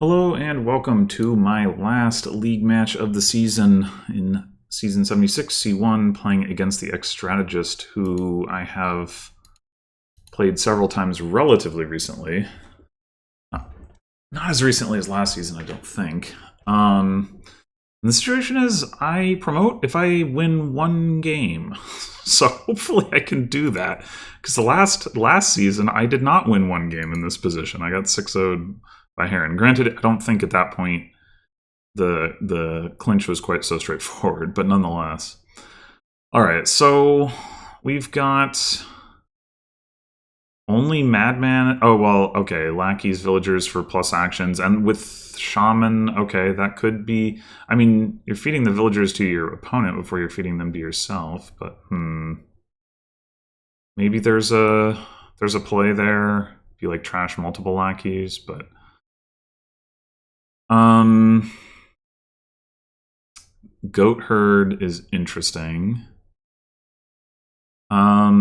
Hello and welcome to my last league match of the season in Season 76, C1, playing against TheXtrategisT, who I have played several times relatively recently. Not as recently as last season, I don't think. The situation is I promote if I win one game. So hopefully I can do that. Because the last season, I did not win one game in this position. I got 6-0'd by Heron. Granted, I don't think at that point the clinch was quite so straightforward, but nonetheless. All right, so we've got only Madman. Oh, well, okay. Lackeys, Villagers for plus actions. And with Shaman, okay, that could be... I mean, you're feeding the Villagers to your opponent before you're feeding them to yourself, but maybe there's a play there. If you like trash multiple Lackeys, but... Goat Herd is interesting. I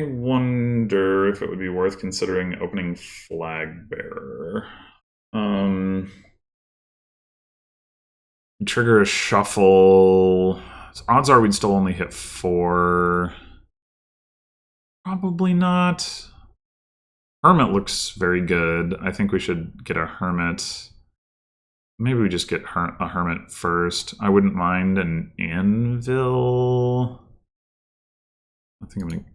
wonder if it would be worth considering opening Flag Bearer. Trigger a shuffle. Odds are we'd still only hit 4. Probably not. Hermit looks very good. I think we should get a Hermit. Maybe we just get a Hermit first. I wouldn't mind an Anvil. I think I'm going to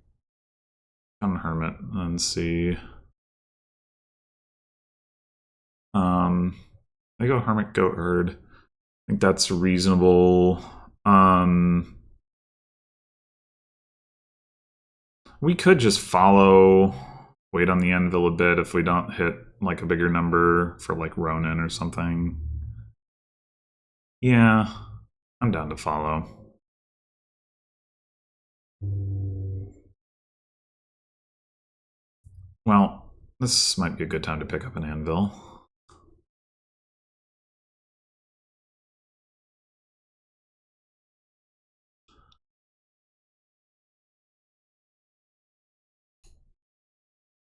come Hermit and see. I go Hermit, Goat Herd. I think that's reasonable. We could just follow, wait on the Anvil a bit if we don't hit like a bigger number for like Ronin or something. Yeah, I'm down to follow. Well, this might be a good time to pick up an Anvil.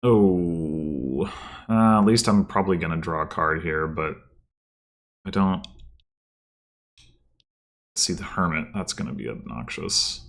Oh, at least I'm probably going to draw a card here, but I don't see the Hermit. That's going to be obnoxious.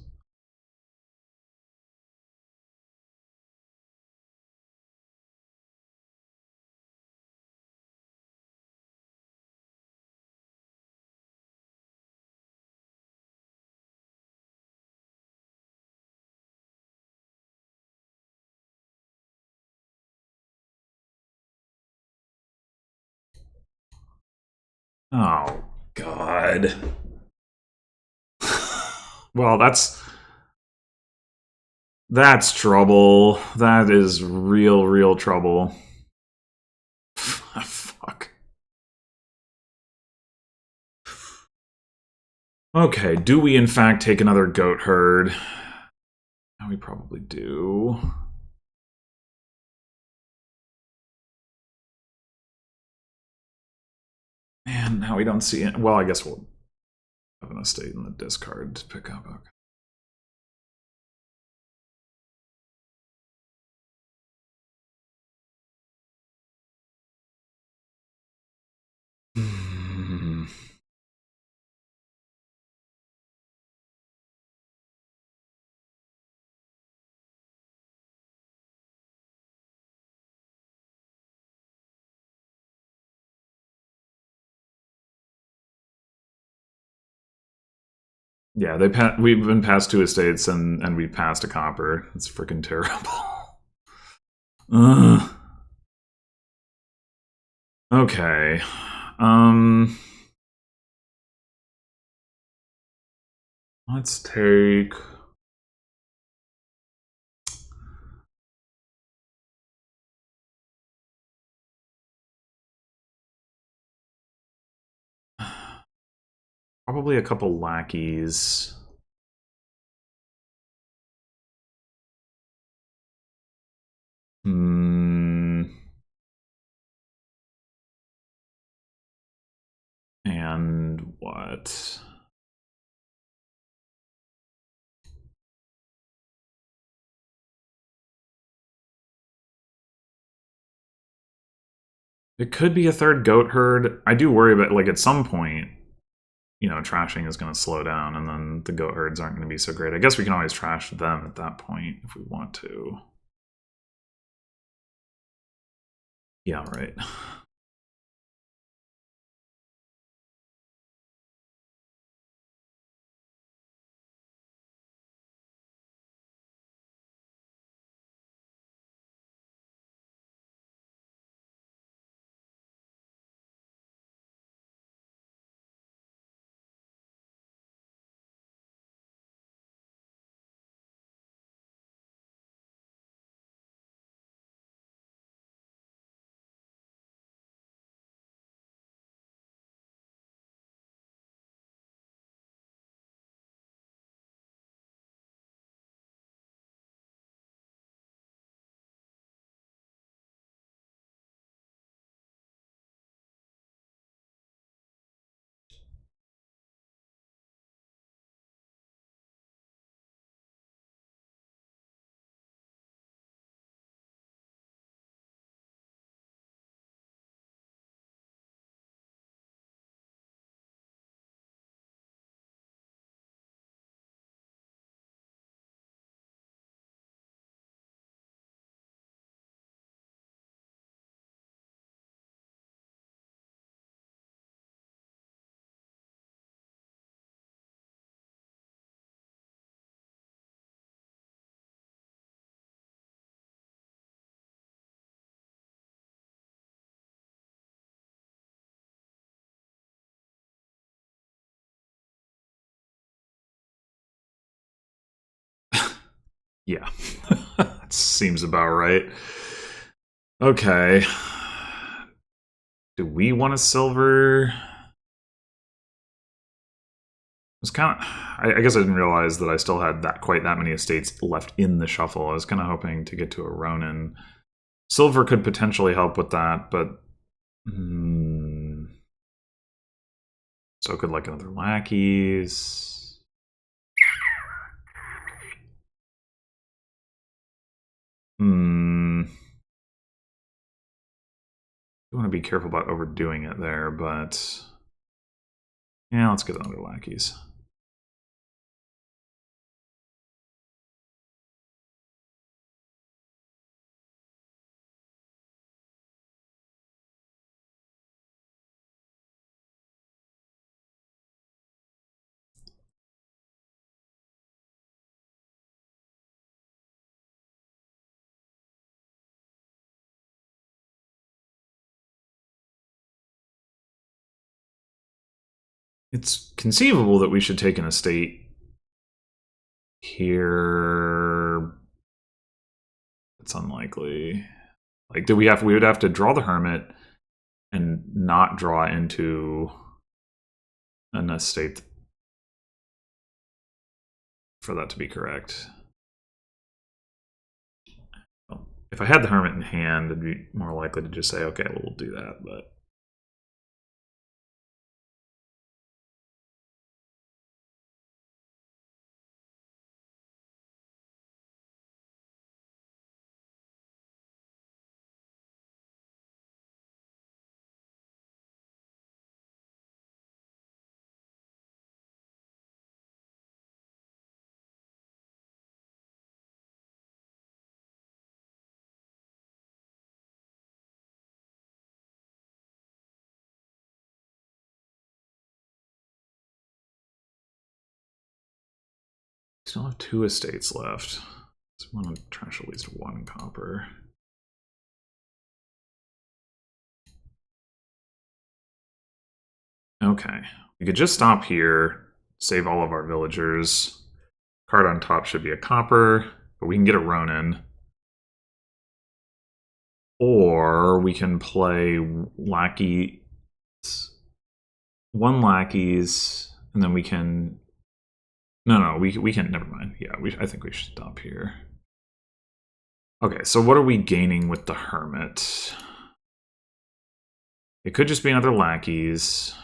Oh, God. Well, that's trouble. That is real trouble. Fuck. Okay, do we in fact take another Goat Herd? We probably do. Man, now we don't see it. Well, I guess we'll have an estate in the discard to pick up. Okay. Yeah, we've been past 2 estates and we've passed a copper. It's freaking terrible. Okay. Let's take... probably a couple Lackeys. And what? It could be a third goat herd. I do worry about, like, at some point, you know, trashing is going to slow down, and then the goat herds aren't going to be so great. I guess we can always trash them at that point if we want to. Yeah, right. Yeah, that seems about right. Okay. Do we want a silver? It's kind of. I guess I didn't realize that I still had that quite that many estates left in the shuffle. I was kind of hoping to get to a Ronin. Silver could potentially help with that, but so could like another Lackeys. You want to be careful about overdoing it there, but yeah, let's get another Lackeys. It's conceivable that we should take an estate here. It's unlikely. Like, do we have? We would have to draw the hermit and not draw into an estate for that to be correct. Well, if I had the hermit in hand, I'd be more likely to just say, okay, well, we'll do that. But still have 2 estates left. So I want to trash at least 1 copper. Okay. We could just stop here, save all of our villagers. Card on top should be a copper, but we can get a Ronin. Or we can play Lackey, 1 Lackeys, and then we can. No, we can. Never mind. Yeah, I think we should stop here. Okay, so what are we gaining with the Hermit? It could just be another Lackeys.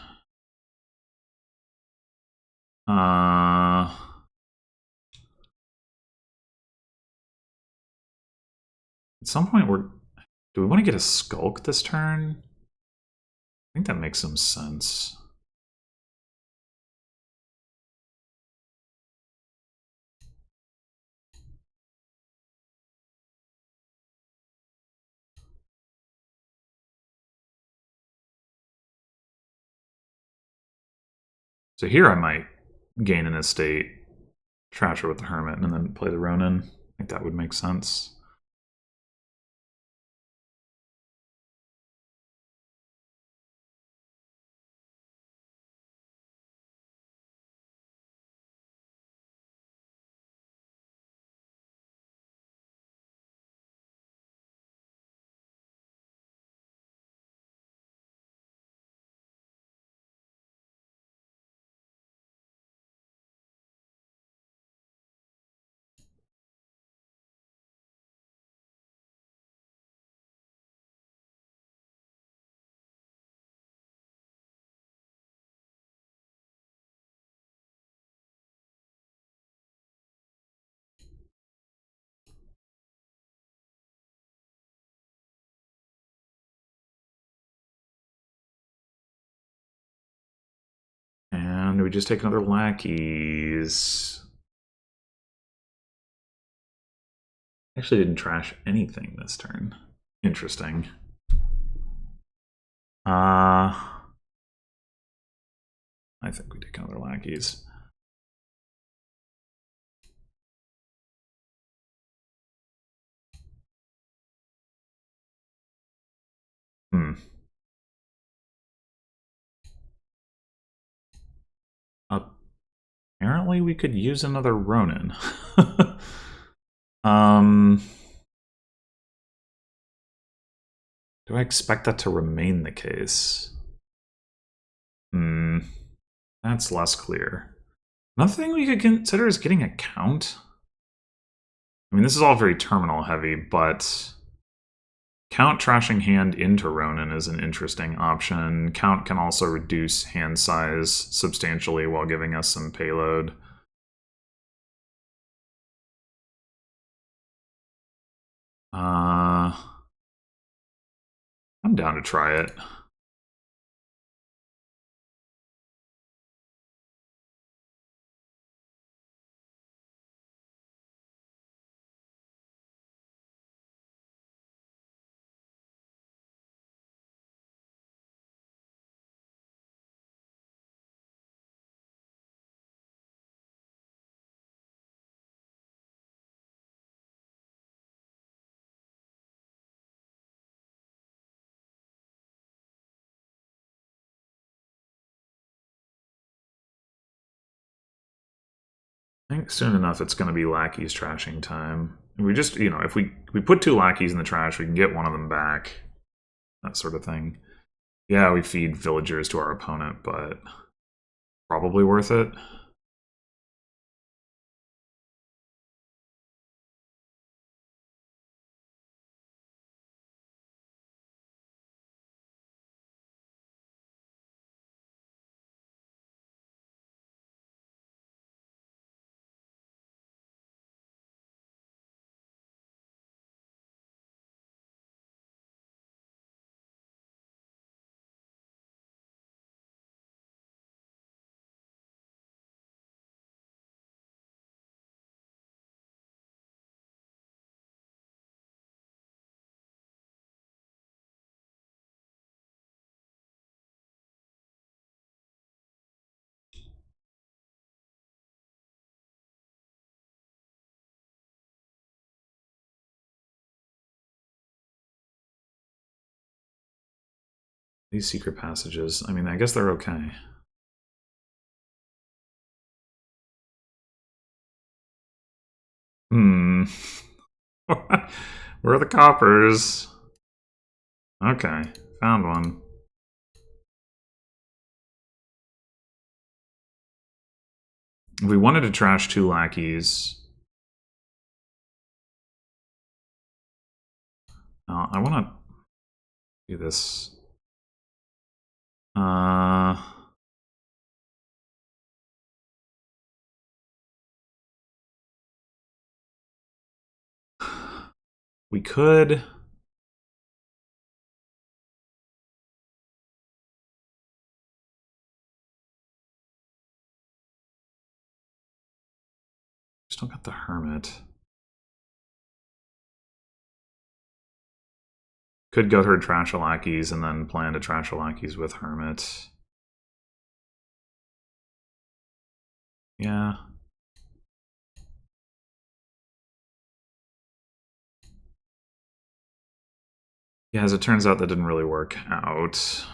At some point, do we want to get a Skulk this turn? think that makes some sense. So here I might gain an estate, trash her with the Hermit, and then play the Ronin. I think that would make sense. And we just take another Lackeys. Actually didn't trash anything this turn. Interesting. I think we take another Lackeys. Apparently we could use another Ronin. Do I expect that to remain the case? That's less clear. Another thing we could consider is getting a count. I mean, this is all very terminal heavy, but count trashing hand into Ronin is an interesting option. Count can also reduce hand size substantially while giving us some payload. I'm down to try it. I think soon enough it's going to be Lackeys trashing time. We just, if we put 2 Lackeys in the trash, we can get one of them back. That sort of thing. Yeah, we feed villagers to our opponent, but probably worth it. These secret passages, I mean, I guess they're okay. Where are the coppers? Okay, found one. If we wanted to trash 2 Lackeys... I want to do this. We could... Still got the Hermit. Could go toward trash a Lackeys and then plan to trash a Lackeys with Hermit. Yeah. Yeah, as it turns out, that didn't really work out.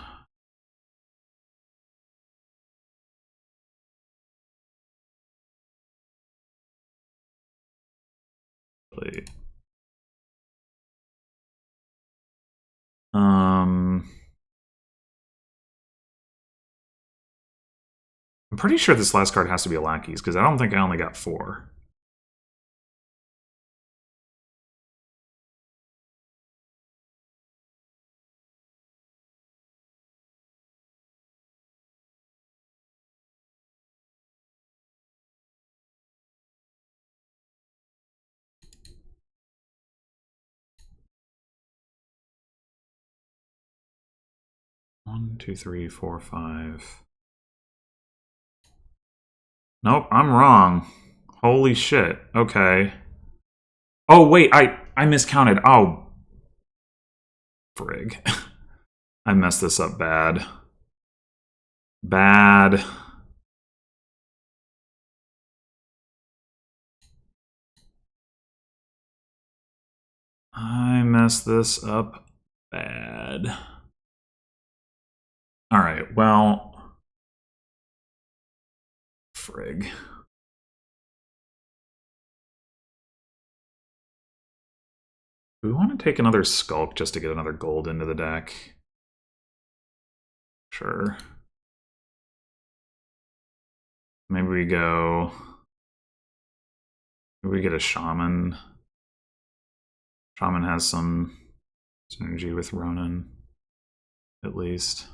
I'm pretty sure this last card has to be a Lackeys, because I don't think I only got 4. One, two, three, four, 5. Nope, I'm wrong. Holy shit. Okay. Oh, wait, I miscounted. Oh. Frig. I messed this up bad. Bad. I messed this up bad. Alright, well. Frig. We want to take another Skulk just to get another gold into the deck. Sure. Maybe we go... Maybe we get a Shaman. Shaman has some synergy with Ronin, at least.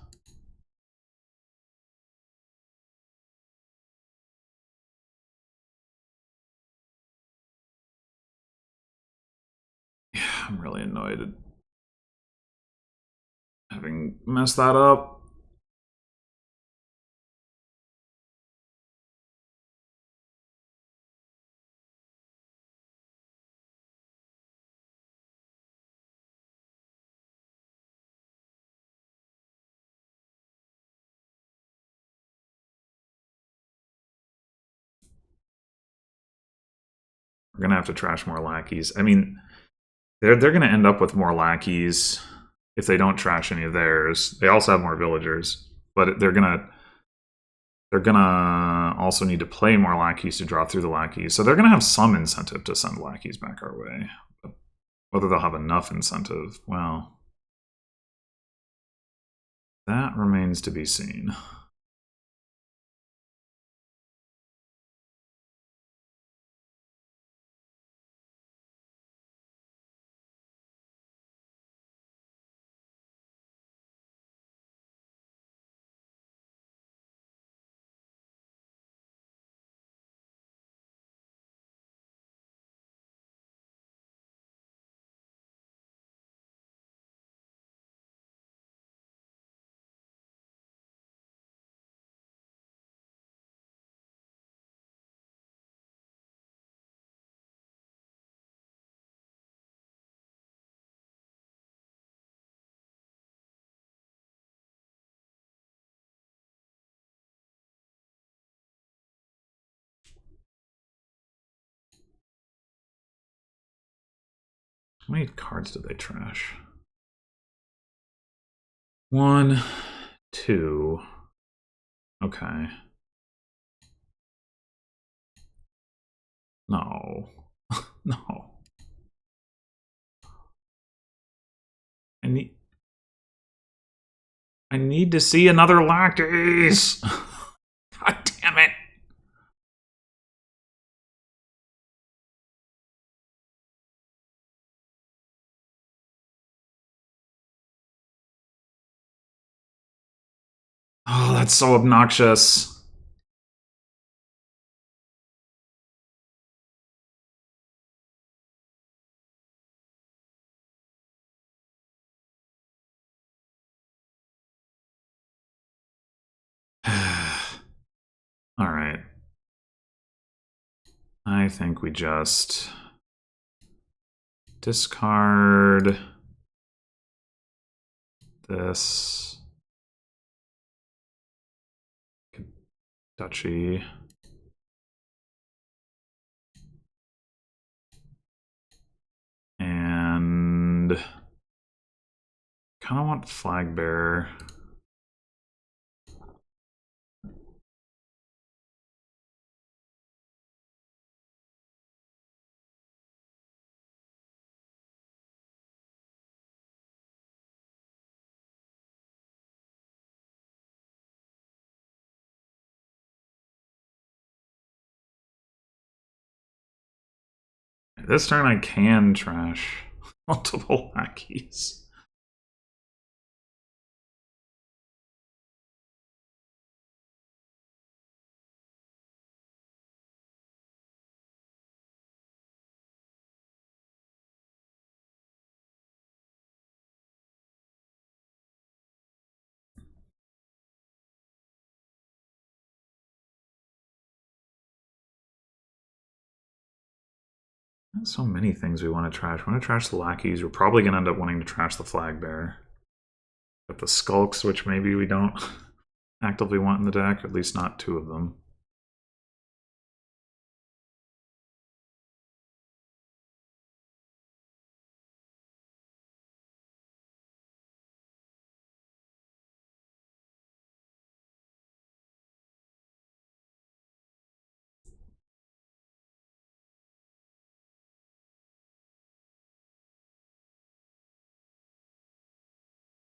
Yeah, I'm really annoyed at having messed that up. We're gonna have to trash more Lackeys. I mean, they're gonna end up with more Lackeys if they don't trash any of theirs. They also have more villagers, but they're gonna also need to play more Lackeys to draw through the Lackeys. So they're gonna have some incentive to send Lackeys back our way. But whether they'll have enough incentive, well, that remains to be seen. How many cards did they trash? 1, 2. Okay. No. No. I need to see another Lackeys! God damn it! Oh, that's so obnoxious. Alright. I think we just discard this duchy. And kind of want flag bearer. This turn I can trash multiple Lackeys. So many things we want to trash. We want to trash the Lackeys. We're probably going to end up wanting to trash the flag bearer. Got the skulks, which maybe we don't actively want in the deck, at least not two of them.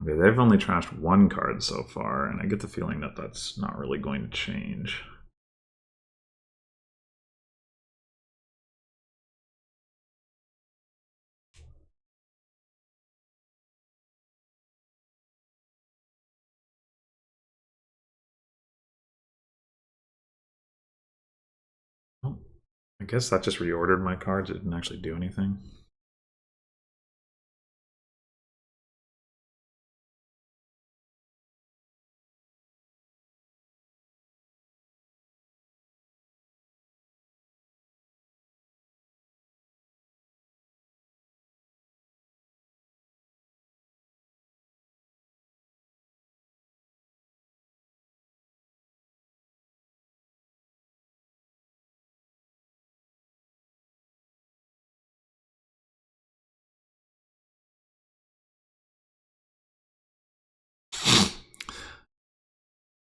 Okay, they've only trashed one card so far, and I get the feeling that that's not really going to change. Oh, I guess that just reordered my cards. It didn't actually do anything.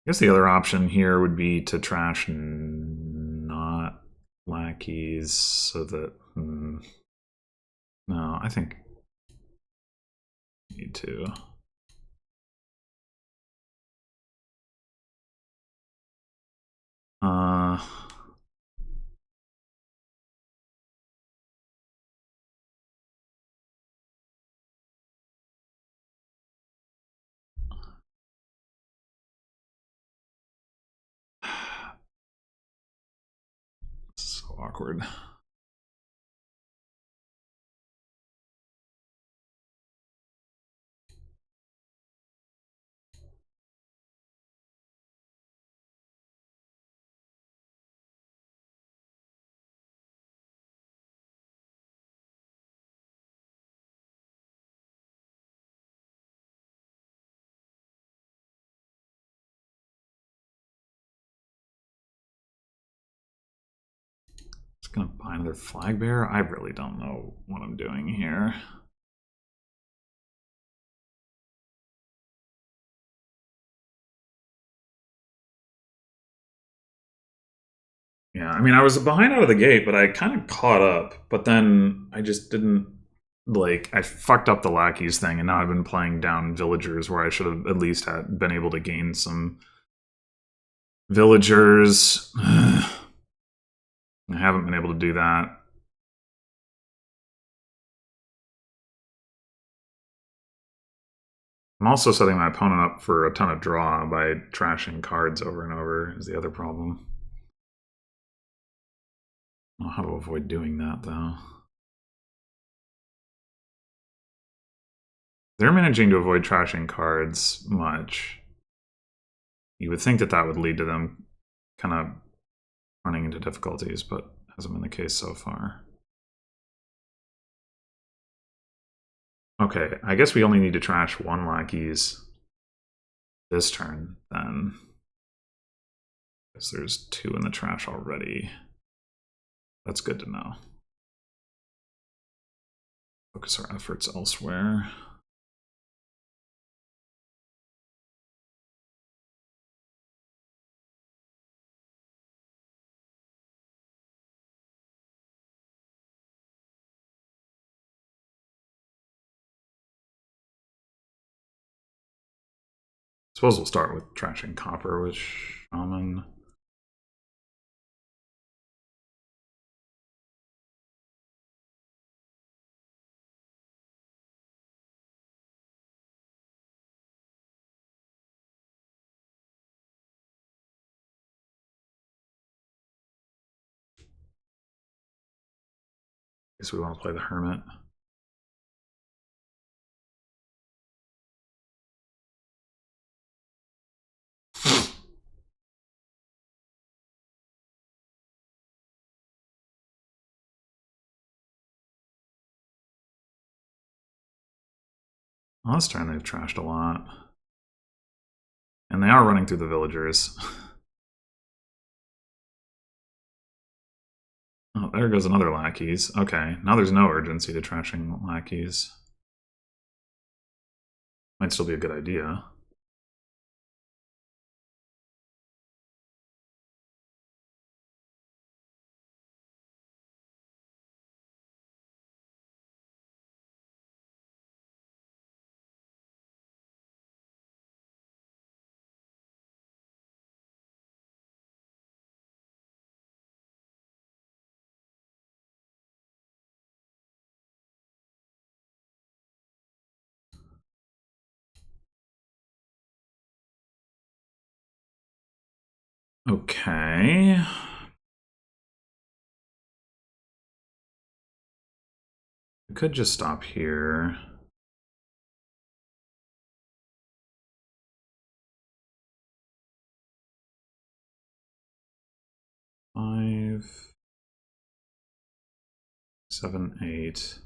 I guess the other option here would be to trash not Lackeys so that... no, I think I need to. So awkward. Gonna buy another flag bearer? I really don't know what I'm doing here. Yeah, I mean, I was behind out of the gate, but I kind of caught up. But then I just didn't, like, I fucked up the Lackeys thing, and now I've been playing down villagers where I should have at least had been able to gain some villagers. I haven't been able to do that. I'm also setting my opponent up for a ton of draw by trashing cards over and over is the other problem. I don't know how to avoid doing that, though. They're managing to avoid trashing cards much. You would think that that would lead to them kind of running into difficulties, but Hasn't been the case so far. Okay, I guess we only need to trash one Lackeys this turn, then. Because there's 2 in the trash already. That's good to know. Focus our efforts elsewhere. Suppose we'll start with trashing copper with Shaman. Guess we want to play the Hermit. Well, this turn they've trashed a lot. And they are running through the villagers. Oh, there goes another Lackeys. Okay, now there's no urgency to trashing Lackeys. Might still be a good idea. Okay. We could just stop here. Five, 7, 8.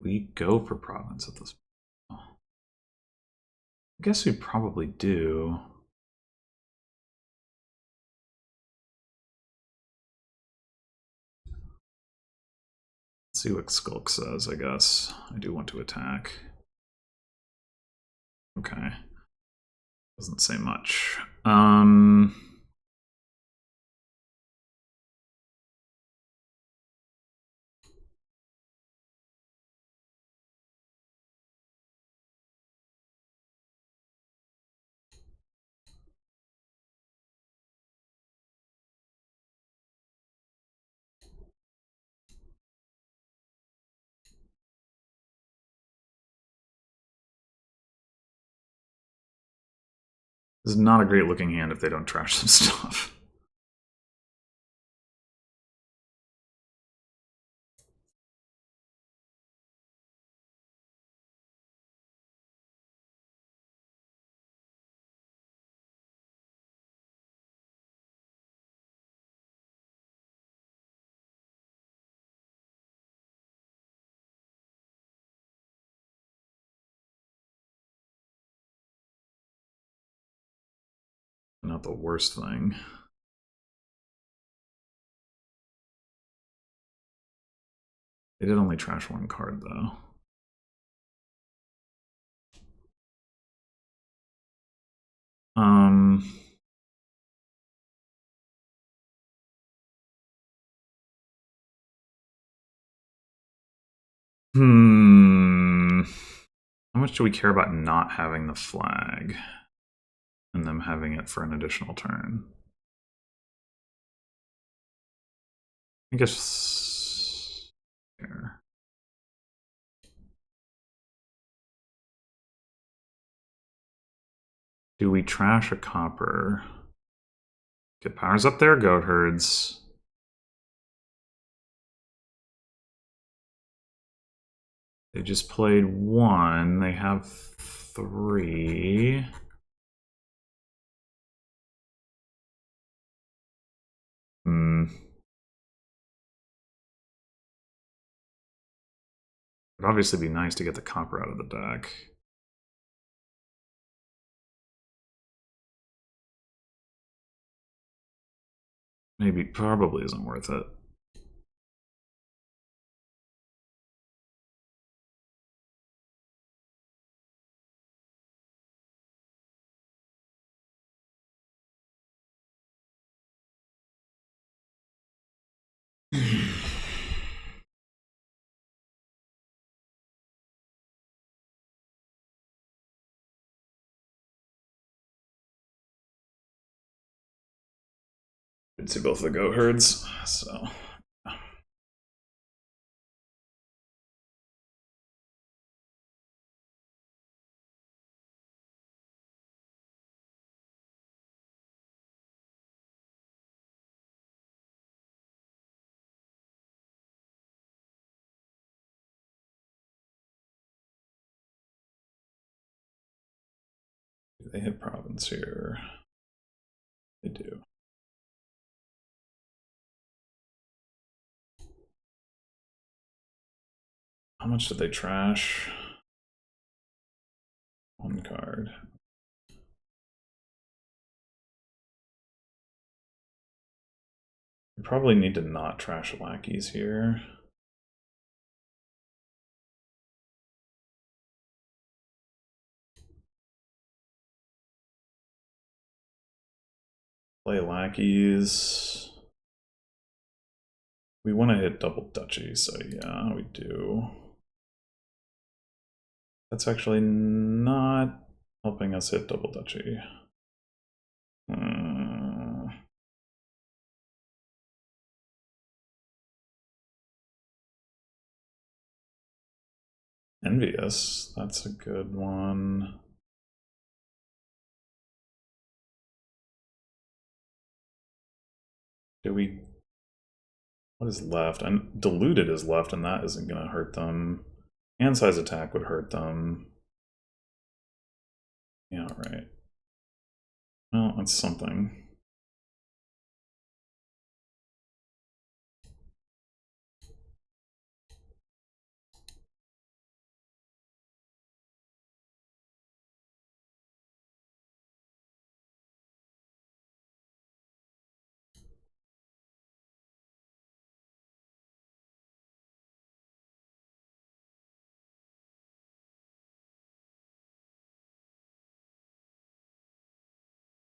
We go for province at this point. I guess we probably do. Let's see what Skulk says, I guess. I do want to attack. Okay. Doesn't say much. This is not a great looking hand if they don't trash some stuff. Not the worst thing. They did only trash one card, though. How much do we care about not having the flag and them having it for an additional turn? I guess here. Do we trash a copper? Get powers up there, goat herds. They just played 1. They have 3. Hmm. It'd obviously be nice to get the copper out of the deck. Maybe, probably isn't worth it. Did see both of the goat herds, so. Do they hit province here? They do. How much did they trash? One card. We probably need to not trash Lackeys here. Play Lackeys. We want to hit double duchy, so yeah, we do. That's actually not helping us hit double duchy. Envious, that's a good one. Do we... What is left? And diluted is left, and that isn't going to hurt them. Hand size attack would hurt them. Yeah, right. Well, that's something.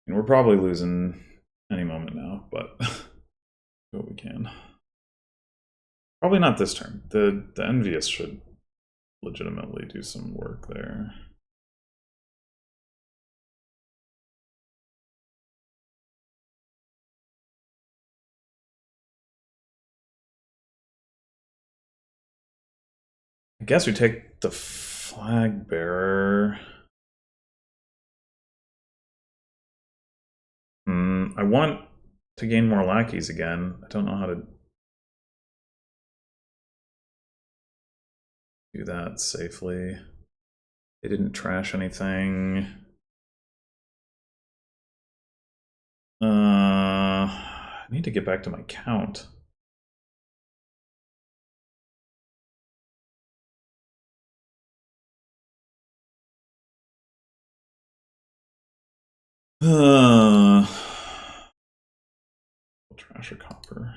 And we're probably losing any moment now, but do what we can. Probably not this turn. The Envious should legitimately do some work there. I guess we take the flag bearer. I want to gain more lackeys again. I don't know how to do that safely. They didn't trash anything. I need to get back to my count. Trash or copper.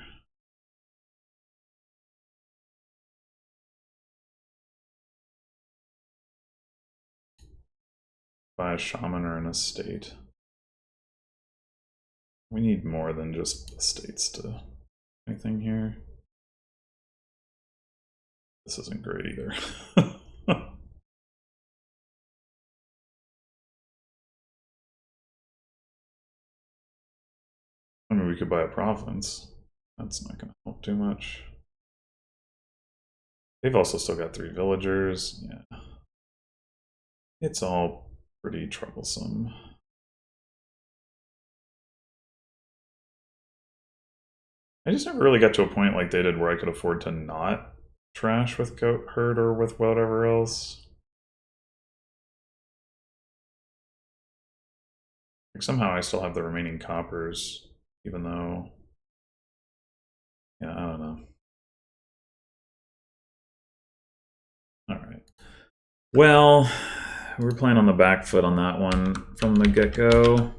Buy a shaman or an estate. We need more than just estates to anything here. This isn't great either. I mean, we could buy a province. That's not going to help too much. They've also still got 3 villagers. Yeah. It's all pretty troublesome. I just never really got to a point like they did where I could afford to not trash with goat herd or with whatever else. Like somehow I still have the remaining coppers, even though Yeah, I don't know. All right. Well, we're playing on the back foot on that one from the get-go.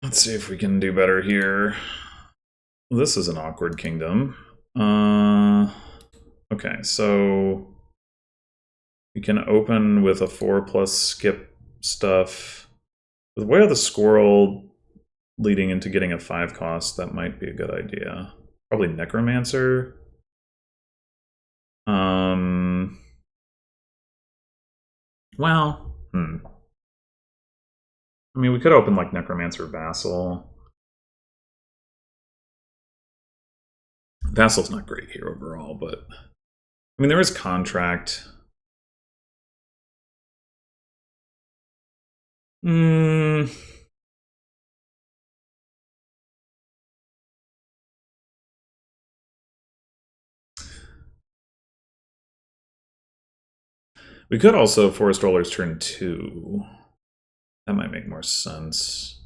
Let's see if we can do better here. This is an awkward kingdom. Okay, so we can open with a 4+ skip stuff. With Way of the Squirrel leading into getting a 5 cost, that might be a good idea. Probably Necromancer. Well, I mean, we could open like Necromancer Vassal. Vassal's not great here overall, but I mean, there is Contract. We could also Forest Rollers turn 2. That might make more sense.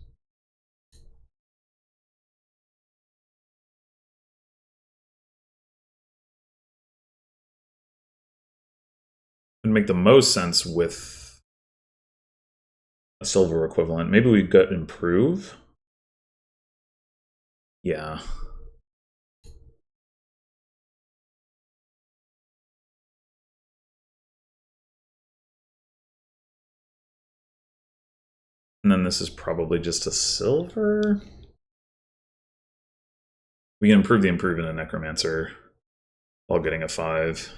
Would make the most sense with a silver equivalent. Maybe we got Improve. Yeah. And then this is probably just a silver. We can improve the Improve in a Necromancer while getting a 5.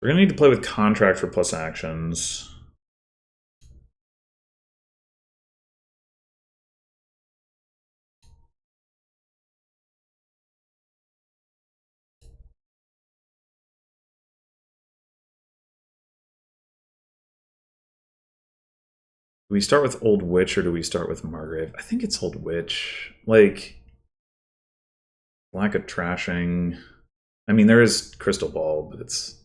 We're going to need to play with Contract for plus actions. Do we start with Old Witch or do we start with Margrave? I think it's Old Witch. Like, lack of trashing. I mean, there is Crystal Ball, but it's...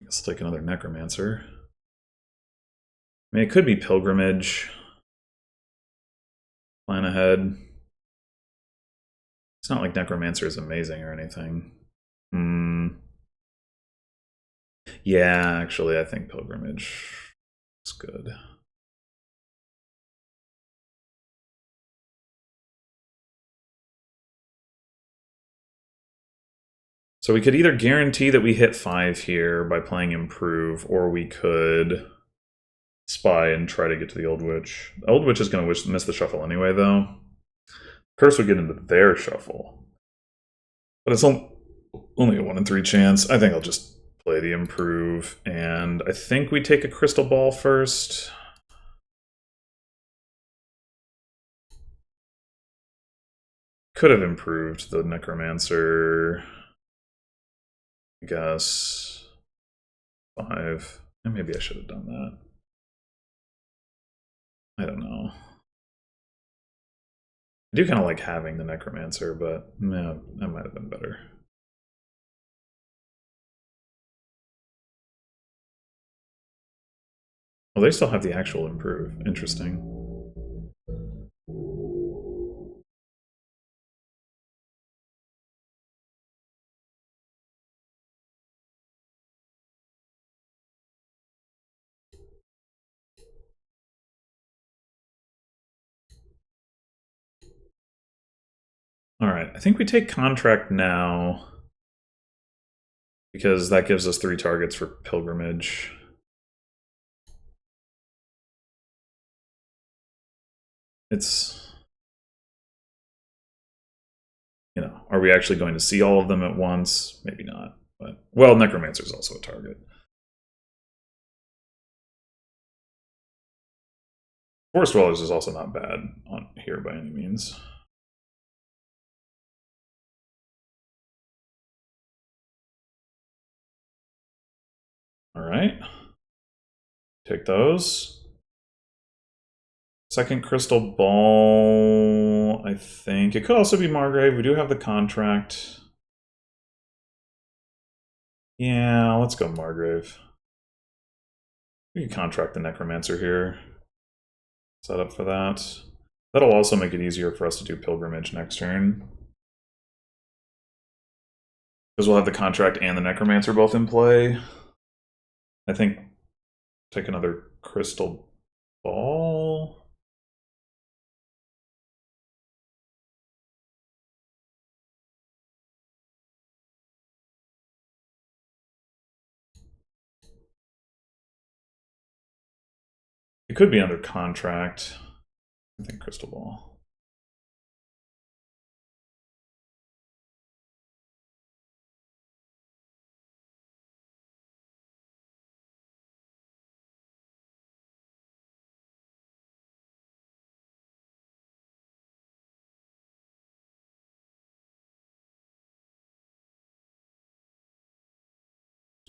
Let's take another Necromancer. I mean, it could be Pilgrimage. Plan ahead. It's not like Necromancer is amazing or anything. Yeah, actually, I think Pilgrimage is good. So we could either guarantee that we hit 5 here by playing Improve, or we could Spy and try to get to the Old Witch. The Old Witch is going to miss the shuffle anyway, though. Curse would get into their shuffle. But it's only a 1 in 3 chance. I think I'll just play the Improve, and I think we take a Crystal Ball first. Could have improved the Necromancer. I guess 5. And maybe I should have done that. I don't know. I do kind of like having the Necromancer, but yeah, that might have been better. Well, they still have the actual Improve. Interesting. All right, I think we take Contract now because that gives us 3 targets for Pilgrimage. It's, you know, are we actually going to see all of them at once? Maybe not, but, well, Necromancer is also a target. Forest Dwellers is also not bad on here by any means. All right. Take those. Second crystal ball, I think. It could also be Margrave. We do have the contract. Yeah, let's go Margrave. We can contract the Necromancer here. Set up for that. That'll also make it easier for us to do Pilgrimage next turn. Because we'll have the contract and the Necromancer both in play. I think take another crystal ball. It could be under contract. I think crystal ball.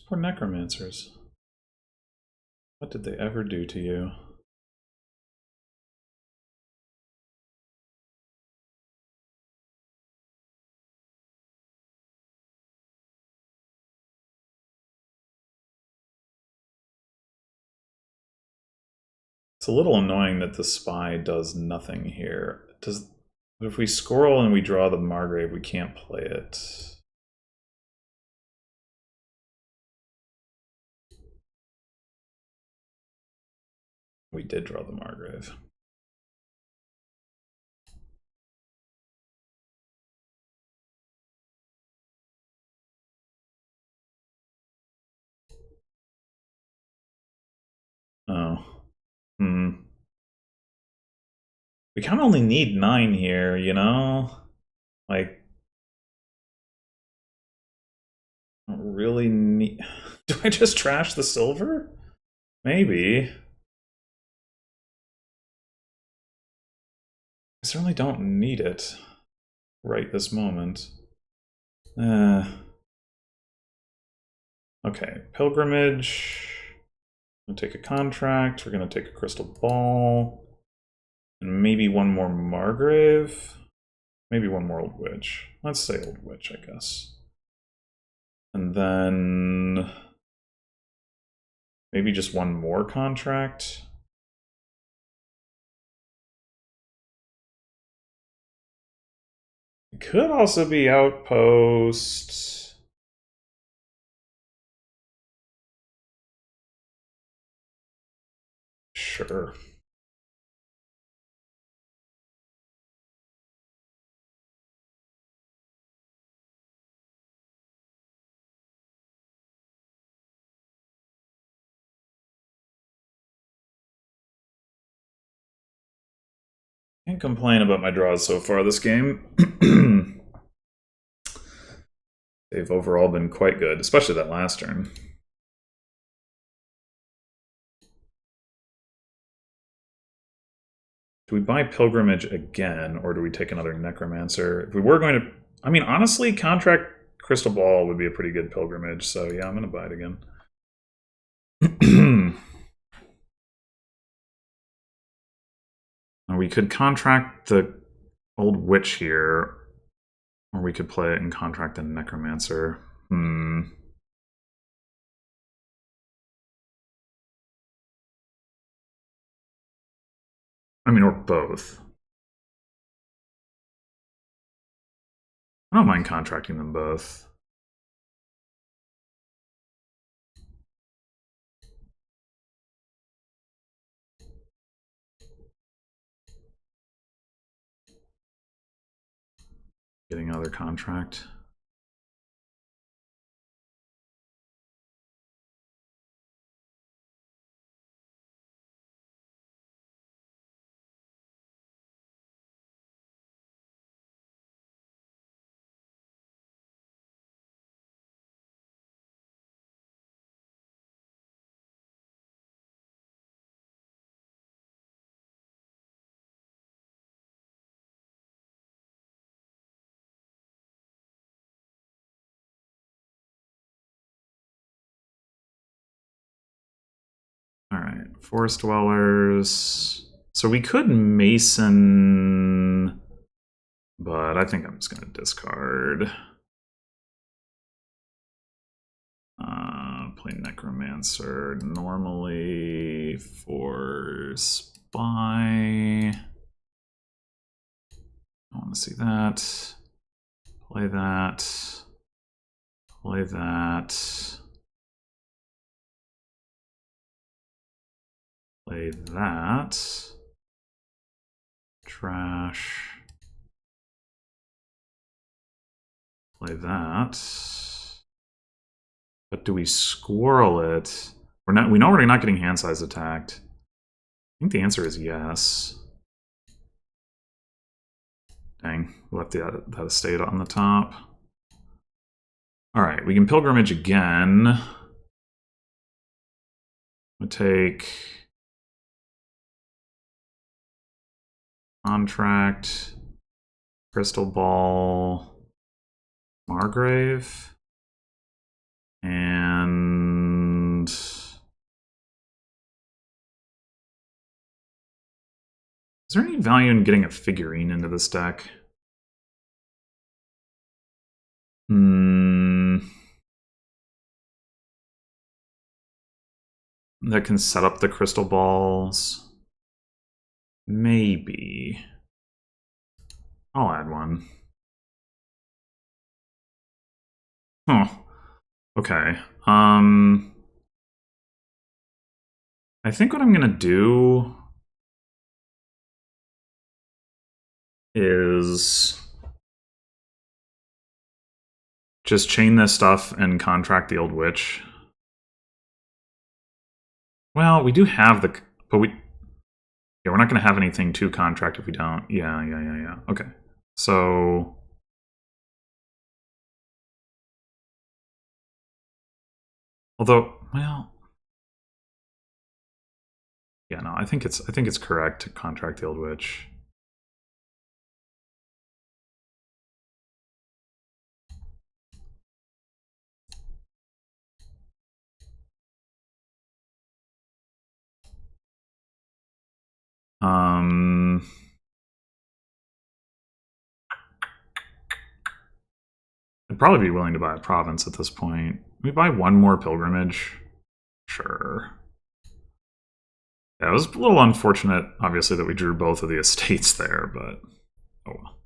Poor Necromancers. What did they ever do to you? It's a little annoying that the spy does nothing here. If we scroll and we draw the Margrave, we can't play it. We did draw the Margrave. Oh. We kind of only need 9 here, you know? Like, I don't really need... Do I just trash the silver? Maybe. I certainly don't need it right this moment. Okay, Pilgrimage. I'm gonna take a contract. We're gonna take a crystal ball. And maybe one more Margrave. Maybe one more Old Witch. Let's say Old Witch, I guess. And then maybe just one more contract. It could also be Outpost. Sure. Can't complain about my draws so far this game. They've overall been quite good, especially that last turn. Do we buy Pilgrimage again, or do we take another Necromancer? If we were going to... I mean, honestly, contract Crystal Ball would be a pretty good Pilgrimage, so yeah, I'm going to buy it again. We could contract the Old Witch here, or we could play it and contract the Necromancer. I mean, or both. I don't mind contracting them both. Getting another contract. All right, Forest Dwellers. So we could Mason, but I think I'm just going to discard. Play Necromancer normally for Spy. I want to see that. Play that. Play that. Play that. Trash. Play that. But do we squirrel it? We know we're not getting hand size attacked. I think the answer is yes. Dang, we left that estate on the top. Alright, we can pilgrimage again. We'll take Contract, Crystal Ball, Margrave, and is there any value in getting a figurine into this deck? That can set up the crystal balls. Maybe. I'll add one. Huh. Okay. I think what I'm gonna do is just chain this stuff and contract the Old Witch. Well, we do have the... But we... Yeah, we're not going to have anything to contract if we don't. Yeah. Okay. So... Although, well... Yeah, no, I think it's correct to contract the Old Witch. I'd probably be willing to buy a province at this point. Can we buy one more pilgrimage? Sure. Yeah, it was a little unfortunate, obviously, that we drew both of the estates there, but oh well.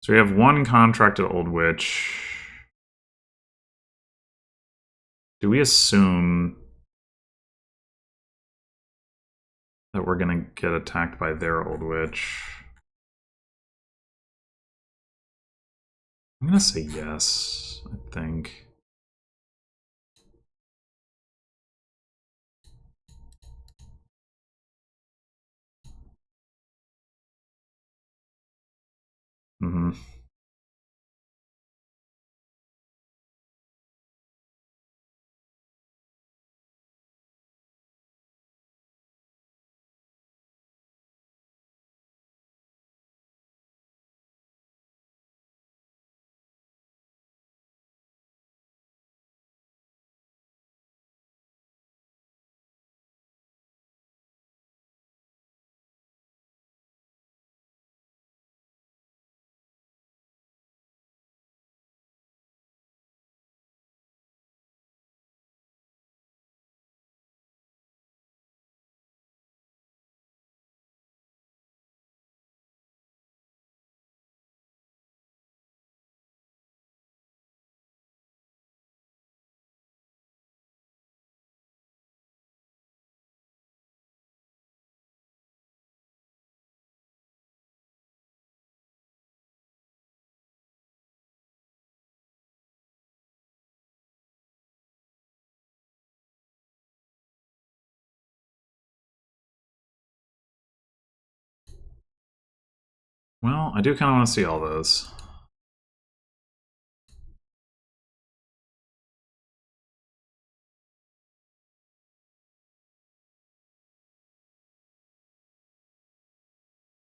So we have one contracted Old Witch. Do we assume that we're going to get attacked by their Old Witch? I'm going to say yes, I think. Mm-hmm. Well, I do kind of want to see all those.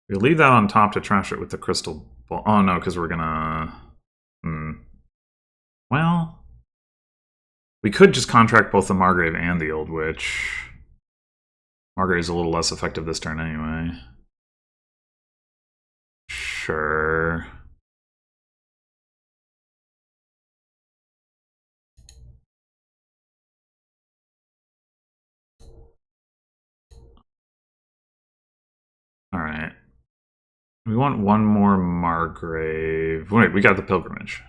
We leave that on top to trash it with the crystal ball. Oh no, because we're gonna... Well... We could just contract both the Margrave and the Old Witch. Margrave's a little less effective this turn anyway. Sure. Alright. We want one more Margrave. Wait, we got the Pilgrimage.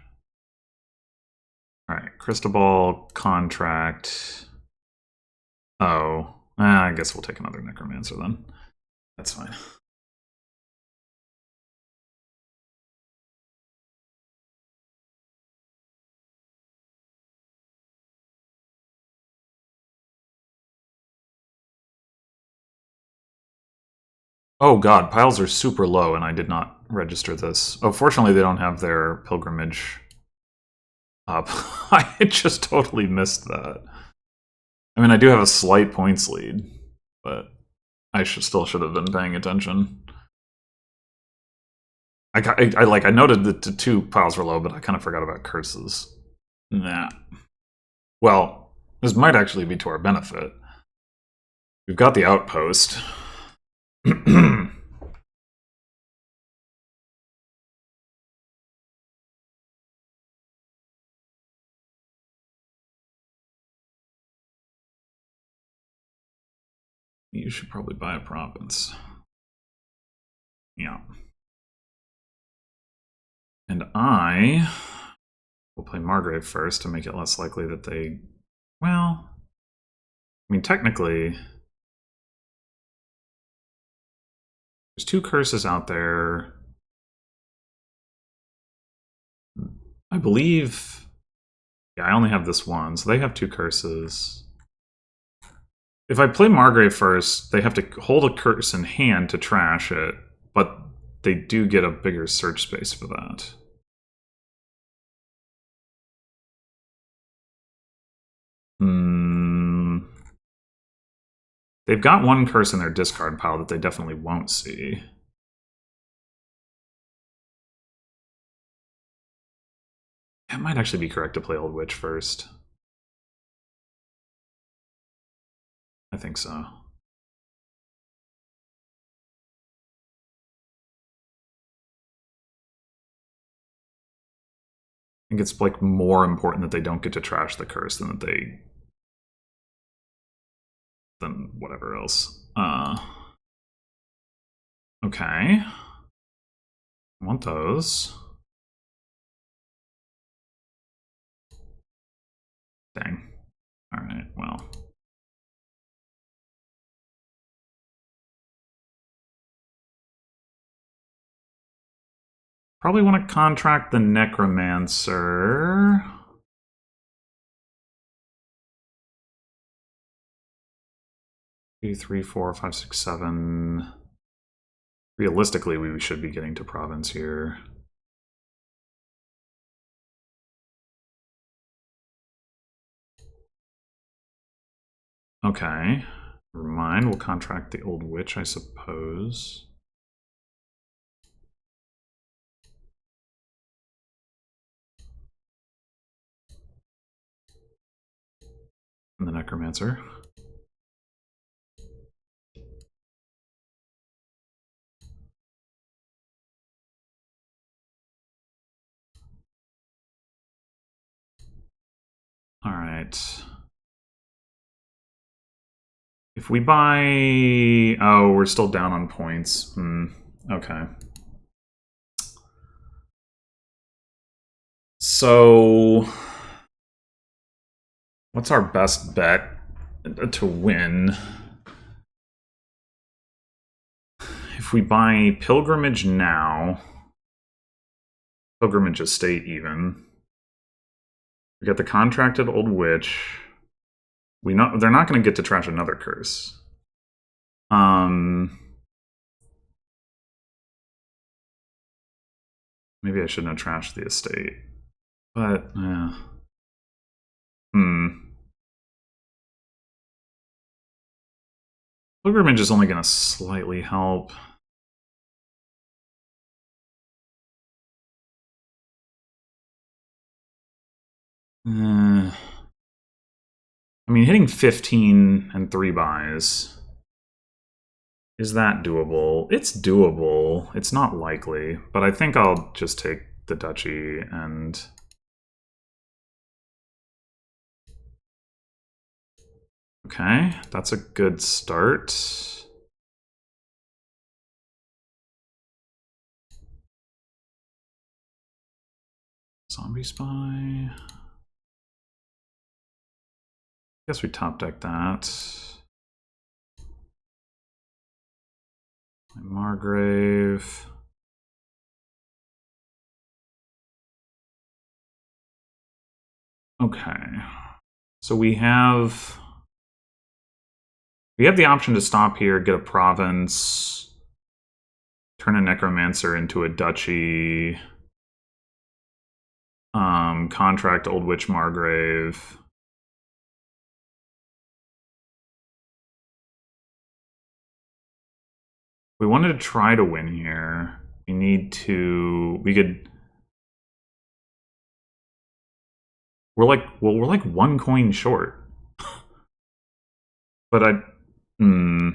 Alright, Crystal Ball, Contract. Oh. I guess we'll take another Necromancer then. That's fine. Oh god, piles are super low and I did not register this. Oh, fortunately they don't have their Pilgrimage up. I just totally missed that. I mean, I do have a slight points lead, but I still should have been paying attention. I noted that the 2 piles were low, but I kind of forgot about curses. Nah. Well, this might actually be to our benefit. We've got the outpost. You should probably buy a province. Yeah. And I will play Margrave first to make it less likely that they... Well... I mean, technically... There's 2 curses out there. I believe... Yeah, I only have this one, so they have 2 curses. If I play Margrave first, they have to hold a curse in hand to trash it, but they do get a bigger search space for that. They've got 1 curse in their discard pile that they definitely won't see. It might actually be correct to play Old Witch first. I think so. I think it's like more important that they don't get to trash the curse than that they... than whatever else. Okay. I want those. Dang. Alright, well. Probably want to contract the Necromancer. 2, 3, 4, 5, 6, 7. Realistically, we should be getting to province here. Okay. Never mind. We'll contract the Old Witch, I suppose. And the Necromancer. Alright. If we buy... Oh, we're still down on points. Okay. So... What's our best bet to win? If we buy Pilgrimage now... Pilgrimage Estate, even. We got the contracted Old Witch. We know they're not going to get to trash another curse. Maybe I shouldn't have trashed the estate. But, yeah. Pilgrimage is only going to slightly help. I mean, hitting 15 and 3 buys. Is that doable? It's doable. It's not likely, but I think I'll just take the duchy and... Okay, that's a good start. Zombie Spy. Guess we top deck that. Margrave. Okay. So we have the option to stop here, get a province, turn a necromancer into a duchy, contract Old Witch Margrave. We wanted to try to win here. We need to... We could... We're like 1 coin short. But well,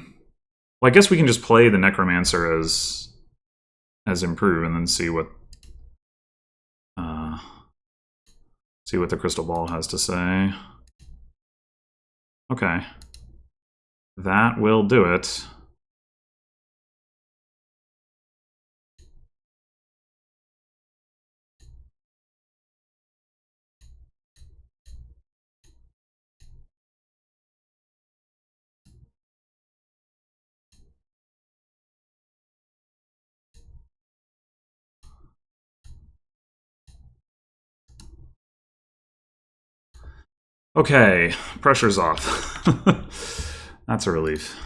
I guess we can just play the necromancer as improve and then see what the crystal ball has to say. Okay. That will do it. Okay, pressure's off. That's a relief.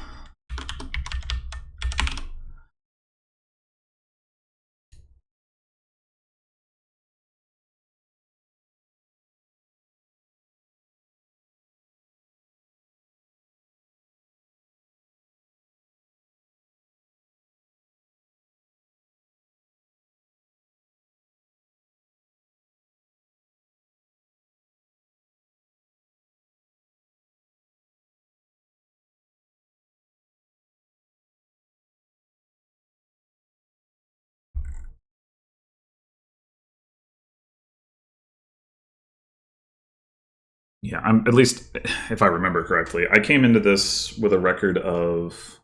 Yeah, at least if I remember correctly, I came into this with a record of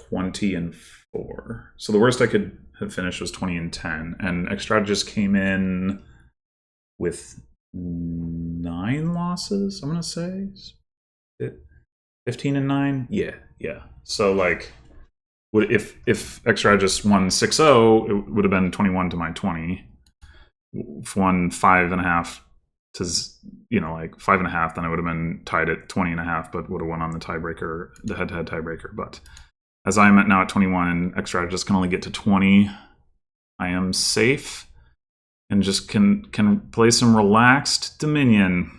20 and 4. So the worst I could have finished was 20 and 10. And TheXtrategisT came in with 9 losses, I'm going to say. 15 and 9? Yeah. So, like, if TheXtrategisT won 6-0, it would have been 21 to my 20. If won 5.5 to, like 5.5, then I would have been tied at 20.5, but would have won on the tiebreaker, the head-to-head tiebreaker. But as I'm now at 21 and TheXtrategisT can only get to 20, I am safe and just can play some relaxed Dominion.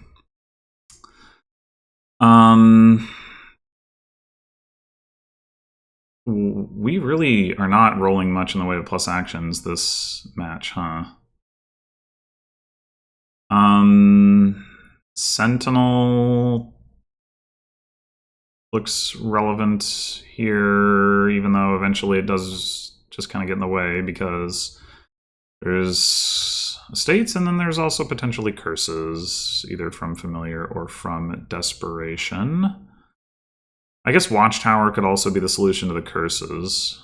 We really are not rolling much in the way of plus actions this match, huh? Sentinel looks relevant here, even though eventually it does just kind of get in the way because there's estates and then there's also potentially curses, either from familiar or from desperation. I guess Watchtower could also be the solution to the curses.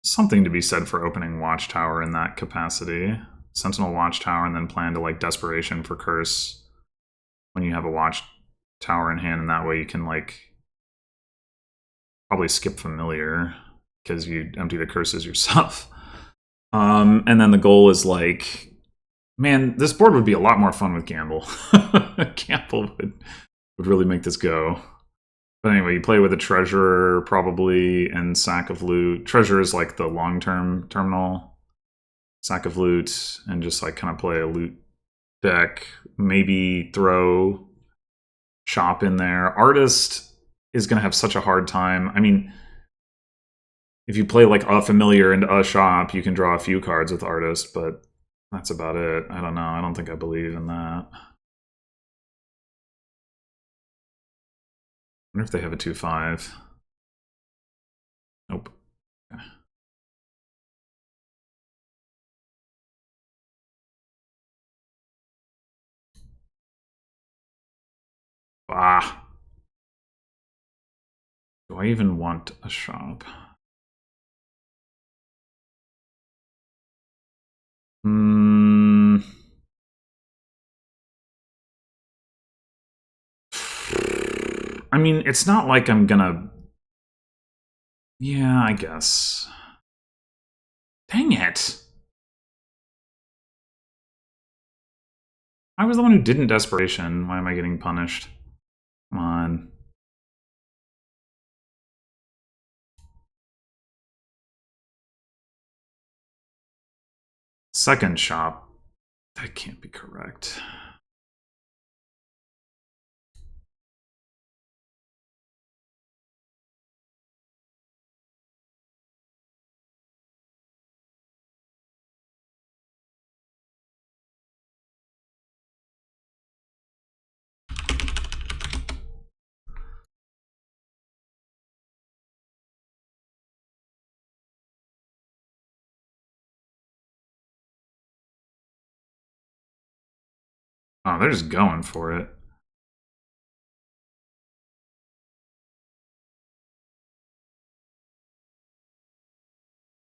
Something to be said for opening Watchtower in that capacity. Sentinel Watchtower and then plan to like Desperation for curse when you have a Watchtower in hand, and that way you can like probably skip familiar because you empty the curses yourself. And then the goal is like, man, this board would be a lot more fun with Gamble. Gamble would really make this go. But anyway, you play with a Treasurer probably and Sack of Loot. Treasurer is like the long-term terminal. Sack of Loot and just like kind of play a loot deck. Maybe throw Shop in there. Artist is going to have such a hard time. I mean, if you play like a familiar and a shop, you can draw a few cards with Artist, but That's about it. I don't know. I don't think I believe in that. I wonder if they have a 2-5. Nope. Okay. Ah. Do I even want a shop? Hmm. I mean, it's not like I'm gonna... Yeah, I guess. Dang it. I was the one who didn't desperation. Why am I getting punished? Come on. Second shop. That can't be correct. Oh, they're just going for it.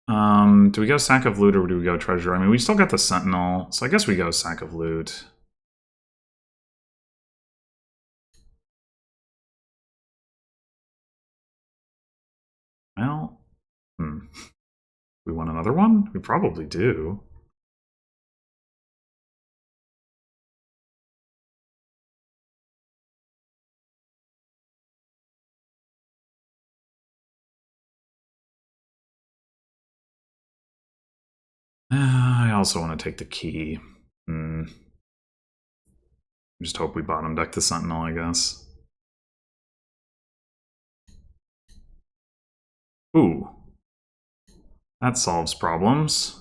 Do we go Sack of Loot or do we go Treasure? I mean, we still got the Sentinel, so I guess we go Sack of Loot. Well, we want another one? We probably do. I also want to take the key. Just hope we bottom deck the Sentinel, I guess. Ooh. That solves problems.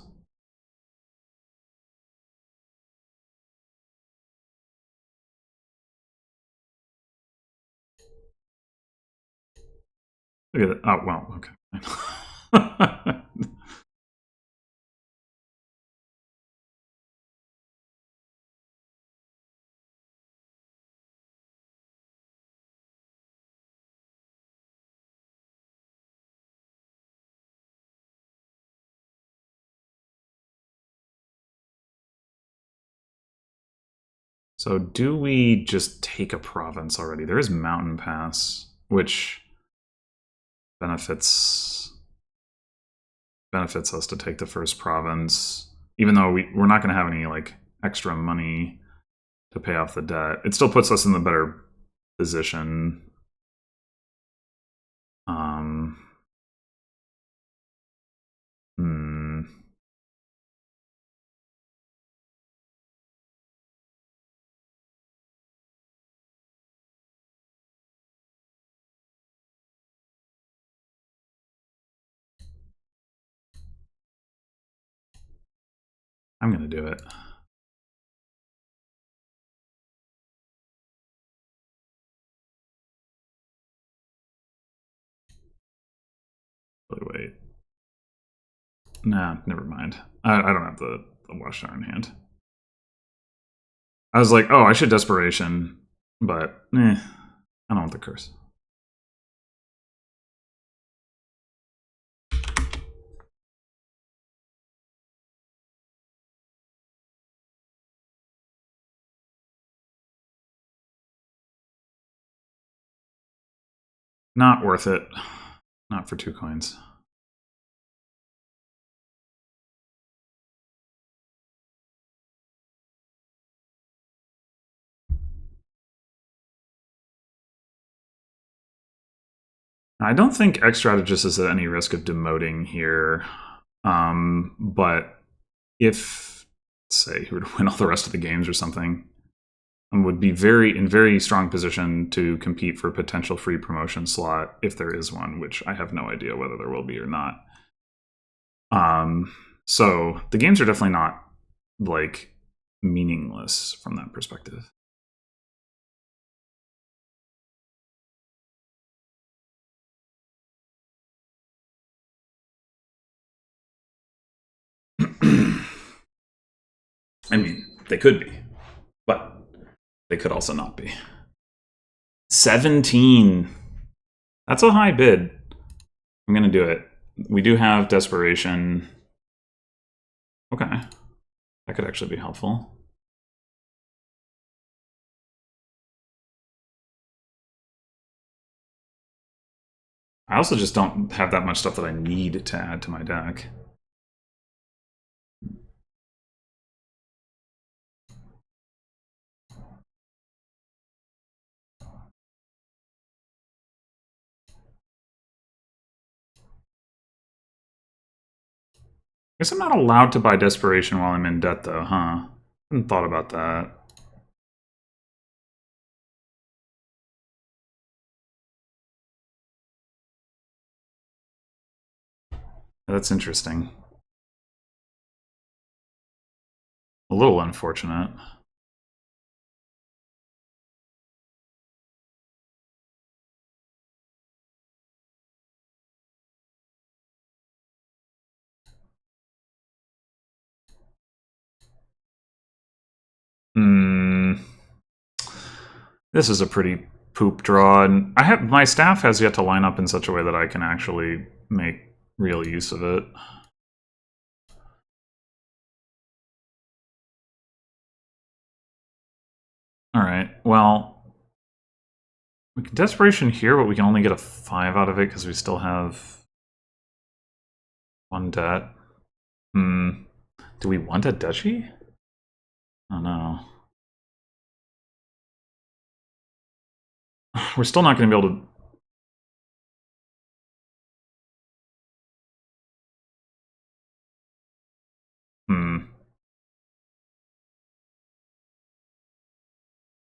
Look at that. Oh, well, okay. So do we just take a province already? There is Mountain Pass, which benefits us to take the first province, even though we're not going to have any like extra money to pay off the debt. It still puts us in the better position. I'm going to do it. Wait. Nah, never mind. I don't have the Watchtower in hand. I was like, oh, I should Desperation, but I don't want the curse. Not worth it. Not for 2 coins. I don't think TheXtrategisT is at any risk of demoting here. But if, say, he were to win all the rest of the games or something, would be in very strong position to compete for a potential free promotion slot if there is one, which I have no idea whether there will be or not. So the games are definitely not like meaningless from that perspective. I mean, they could be, but they could also not be. 17. That's a high bid. I'm going to do it. We do have Desperation. Okay. That could actually be helpful. I also just don't have that much stuff that I need to add to my deck. I guess I'm not allowed to buy Desperation while I'm in debt, though, huh? I hadn't thought about that. That's interesting. A little unfortunate. This is a pretty poop draw, and my staff has yet to line up in such a way that I can actually make real use of it. Alright, well, we can Desperation here, but we can only get a 5 out of it because we still have 1 debt. Do we want a duchy? Oh no. We're still not going to be able to...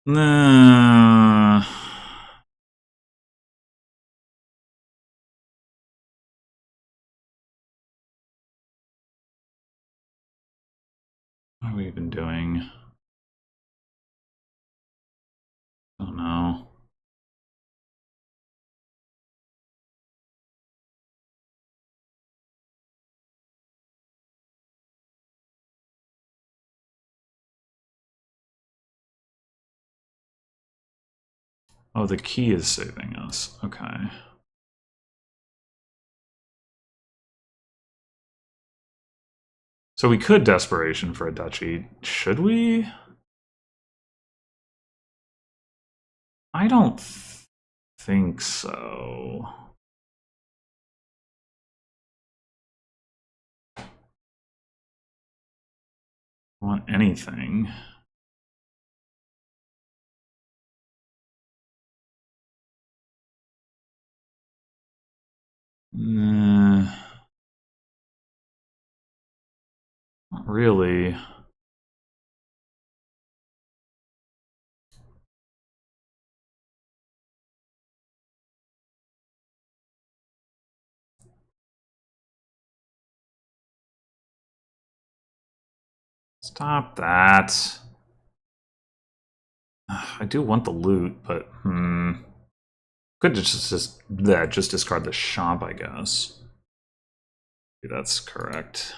Nah. What have we been doing? Oh no. Oh, the key is saving us. Okay. So we could Desperation for a duchy. Should we? I don't think so. Want anything? Not really. Stop that. I do want the loot, but could just discard the shop, I guess. Maybe that's correct.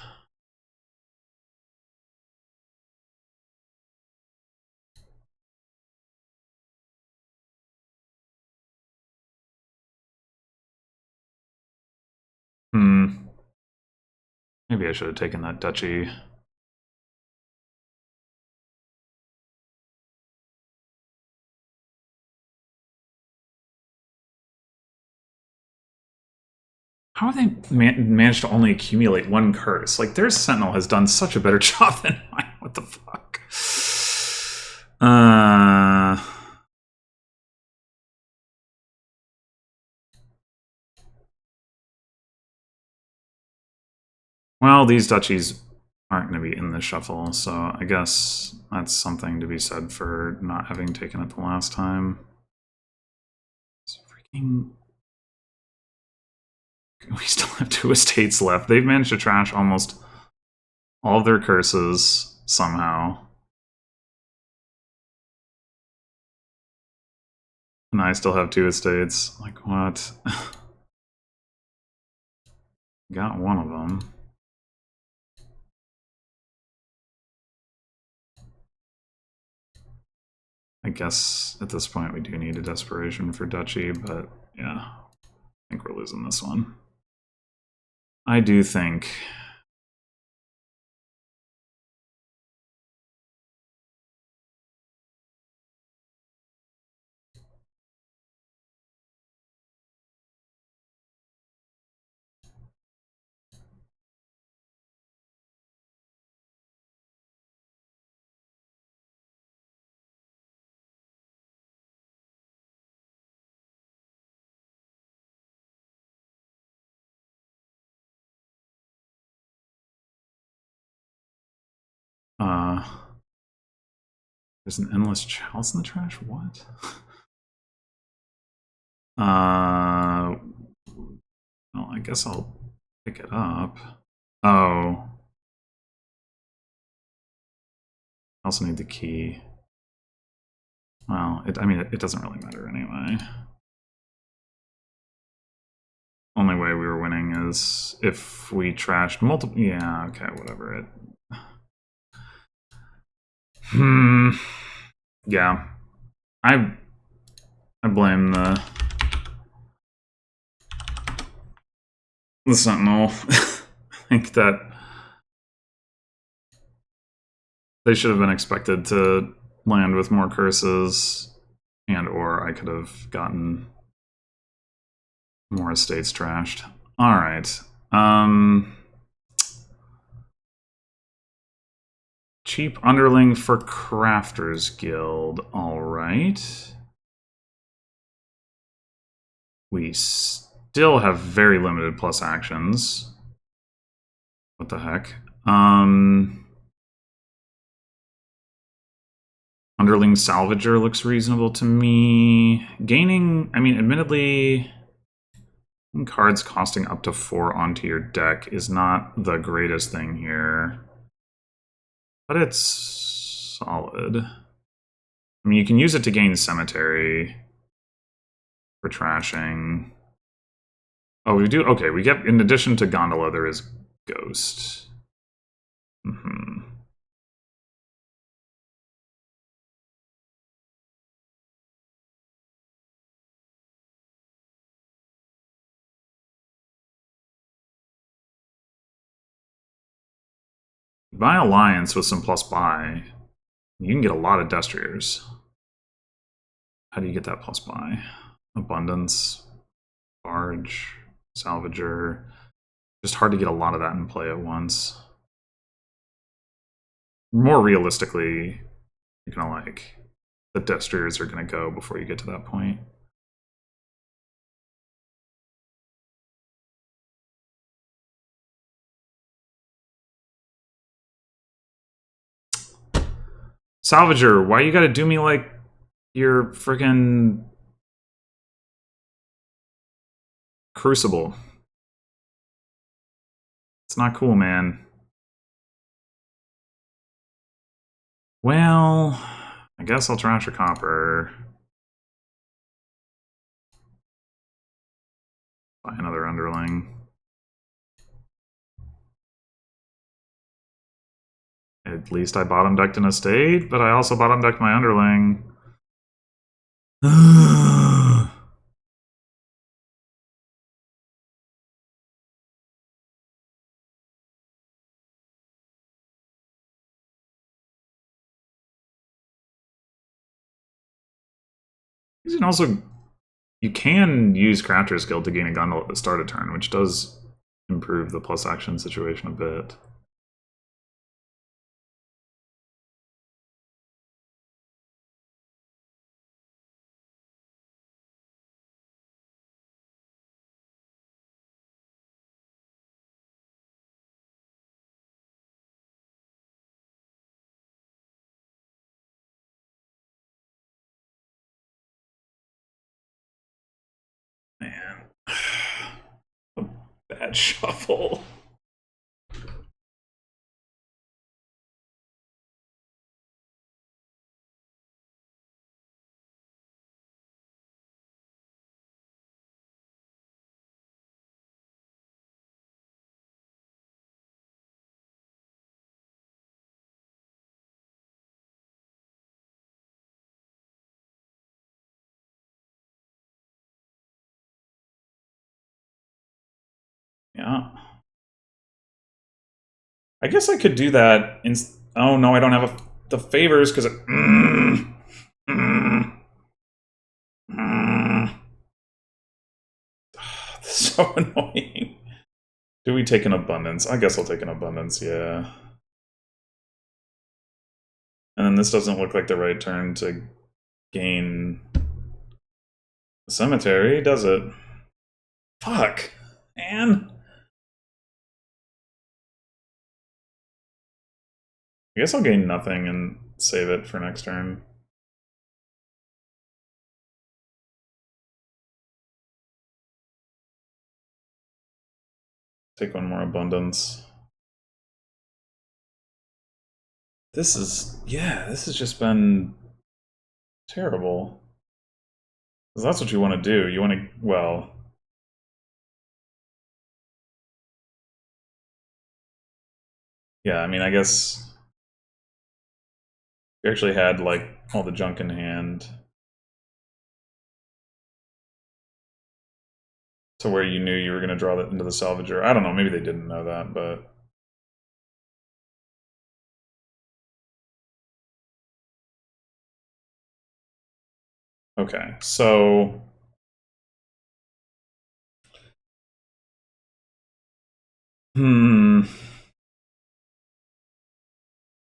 Maybe I should have taken that duchy. How have they managed to only accumulate 1 curse? Like, their Sentinel has done such a better job than mine. What the fuck? Well, these duchies aren't going to be in the shuffle, so I guess that's something to be said for not having taken it the last time. It's freaking... We still have 2 estates left. They've managed to trash almost all of their curses, somehow. And I still have 2 estates. Like, what? Got one of them. I guess at this point we do need a desperation for Duchy, but yeah, I think we're losing this one. I do think. There's an endless house in the trash? What? Well, I guess I'll pick it up. Oh. I also need the key. Well, I mean, it doesn't really matter anyway. Only way we were winning is if we trashed multiple. Yeah, okay, whatever. Yeah. I blame the Sentinel. I think that they should have been expected to land with more curses, and or I could have gotten more estates trashed. Alright. Cheap underling for Crafters Guild. Alright. We still have very limited plus actions. What the heck? Underling Salvager looks reasonable to me. Gaining, I mean, admittedly, cards costing up to 4 onto your deck is not the greatest thing here. But it's solid. I mean, you can use it to gain Cemetery for trashing. Oh, we do? Okay, we get, in addition to Gondola, there is Ghost. Buy Alliance with some plus buy, you can get a lot of Destriers. How do you get that plus buy? Abundance, Barge, Salvager. Just hard to get a lot of that in play at once. More realistically, you're gonna like, the Destriers are gonna go before you get to that point. Salvager, why you gotta do me like you're friggin' Crucible? It's not cool, man. Well, I guess I'll trash a copper. Buy another underling. At least I bottom decked an estate, but I also bottom decked my underling. You can also, you can use Crafter's Guild to gain a gondola at the start of turn, which does improve the plus action situation a bit. Man. A bad shuffle. Yeah. I guess I could do that. Oh no, I don't have the favors because it. This is so annoying. Do we take an abundance? I guess I'll take an abundance, yeah. And then this doesn't look like the right turn to gain the cemetery, does it? Fuck, man. I guess I'll gain nothing and save it for next turn. Take one more abundance. This has just been terrible. Because that's what you want to do. You want to, well... Yeah, I mean, I guess... You actually had, like, all the junk in hand. To where you knew you were going to draw that into the salvager. I don't know, maybe they didn't know that, but... Okay, so...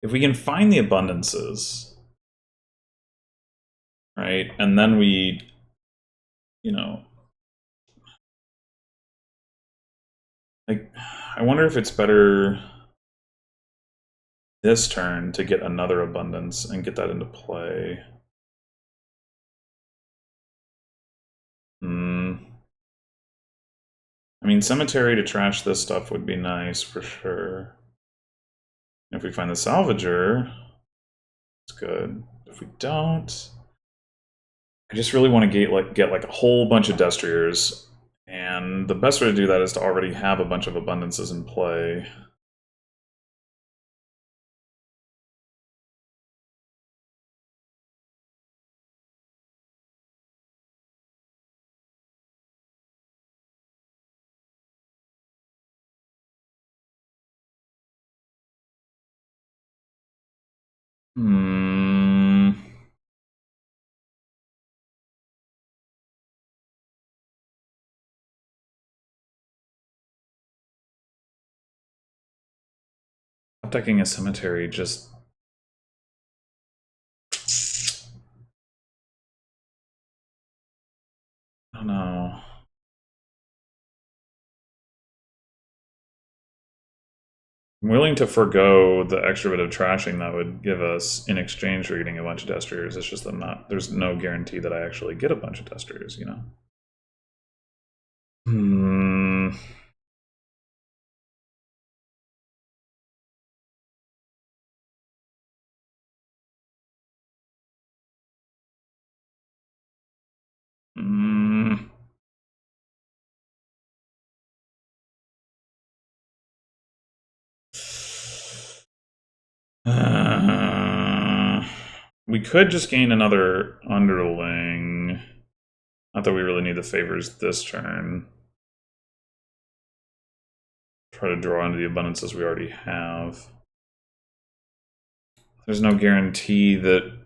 If we can find the abundances, right, and then we, you know... Like, I wonder if it's better this turn to get another abundance and get that into play. I mean, cemetery to trash this stuff would be nice for sure. If we find the salvager, it's good. If we don't, I just really want to get like a whole bunch of Destriers, and the best way to do that is to already have a bunch of abundances in play. Attacking a cemetery just... I don't know. I'm willing to forego the extra bit of trashing that would give us in exchange for getting a bunch of Destriers. It's just that there's no guarantee that I actually get a bunch of Destriers, you know? We could just gain another underling. Not that we really need the favors this turn. Try to draw into the abundances we already have. There's no guarantee that...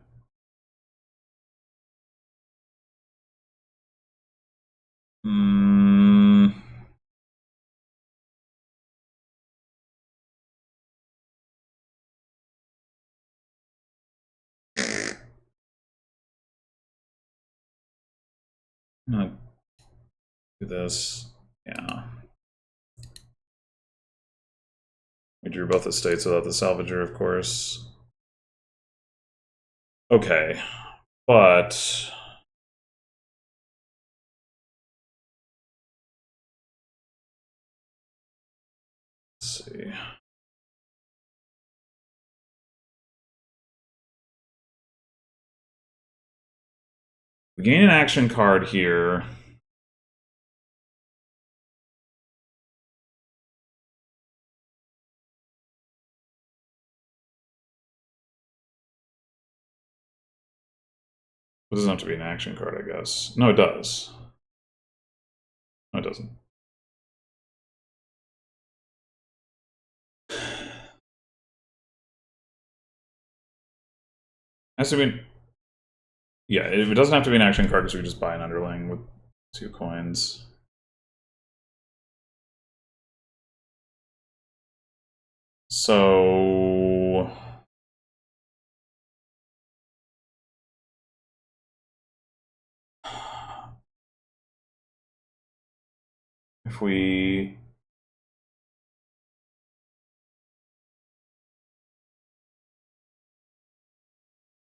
I'm gonna do this. Yeah. We drew both estates without the salvager, of course. Okay, but... Let's see. We gain an action card here. It doesn't have to be an action card, I guess. No, it does. No, it doesn't. Has to be. Yeah, it doesn't have to be an action card because we just buy an underling with 2 coins. So if we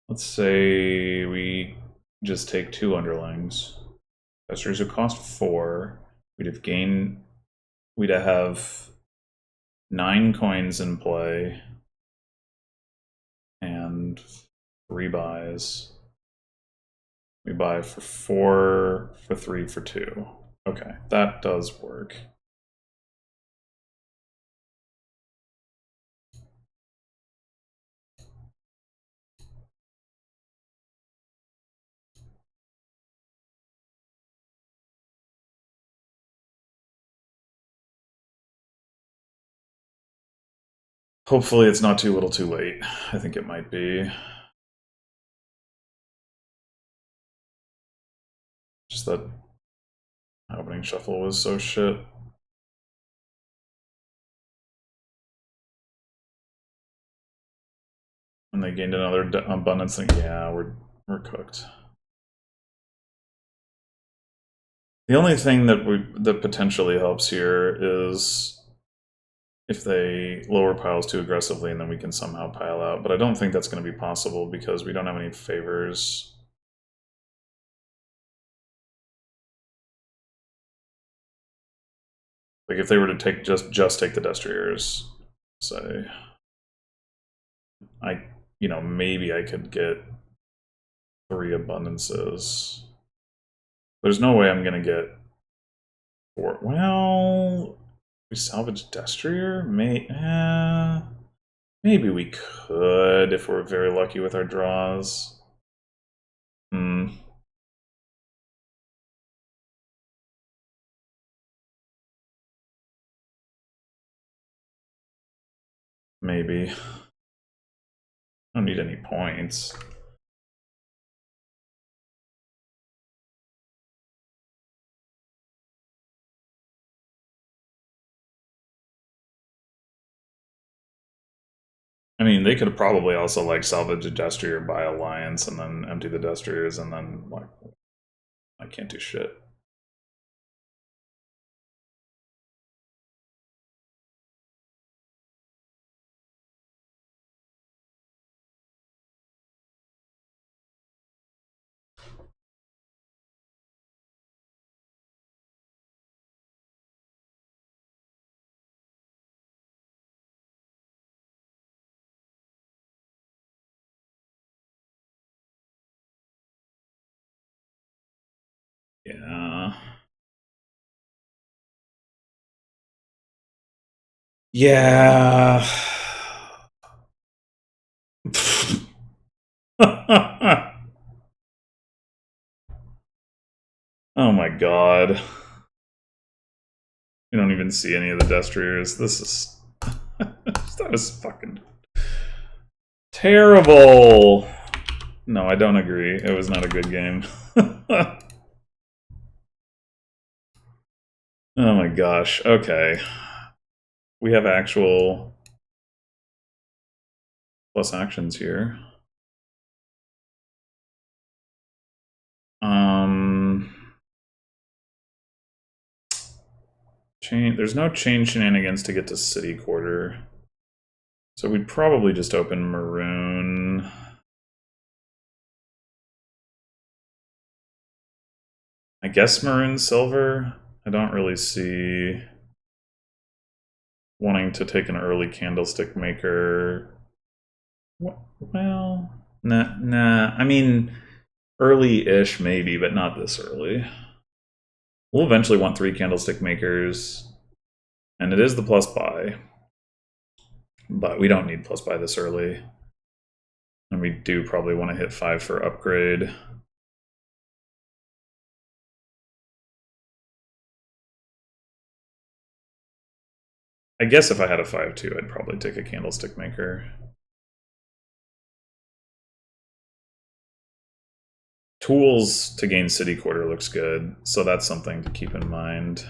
let's say we just take 2 underlings. Destriers would cost 4. We'd have 9 coins in play and 3 buys. We buy for 4, for 3, for 2. Okay, that does work. Hopefully it's not too little too late. I think it might be. Just that opening shuffle was so shit. And they gained another abundance thing. Yeah, we're cooked. The only thing that potentially helps here is if they lower piles too aggressively and then we can somehow pile out. But I don't think that's going to be possible because we don't have any favors. Like if they were to take just take the Destriers, say, maybe I could get 3 abundances. There's no way I'm gonna get 4. Well, we salvage Destrier? Maybe we could if we're very lucky with our draws. Maybe. I don't need any points. I mean, they could probably also like salvage a Destrier, buy Alliance, and then empty the Destriers, and then like I can't do shit. Yeah. Yeah. Oh my god. You don't even see any of the Destriers. This is... that was fucking... terrible! No, I don't agree. It was not a good game. Oh my gosh. Okay. We have actual plus actions here. There's no chain shenanigans to get to City Quarter. So we'd probably just open Maroon. I guess Maroon Silver. I don't really see wanting to take an early Candlestick Maker. Well, nah. I mean, early-ish maybe, but not this early. We'll eventually want 3 Candlestick Makers, and it is the plus buy. But we don't need plus buy this early. And we do probably want to hit 5 for upgrade. I guess if I had a 5-2, I'd probably take a Candlestick Maker. Tools to gain city quarter looks good, so that's something to keep in mind.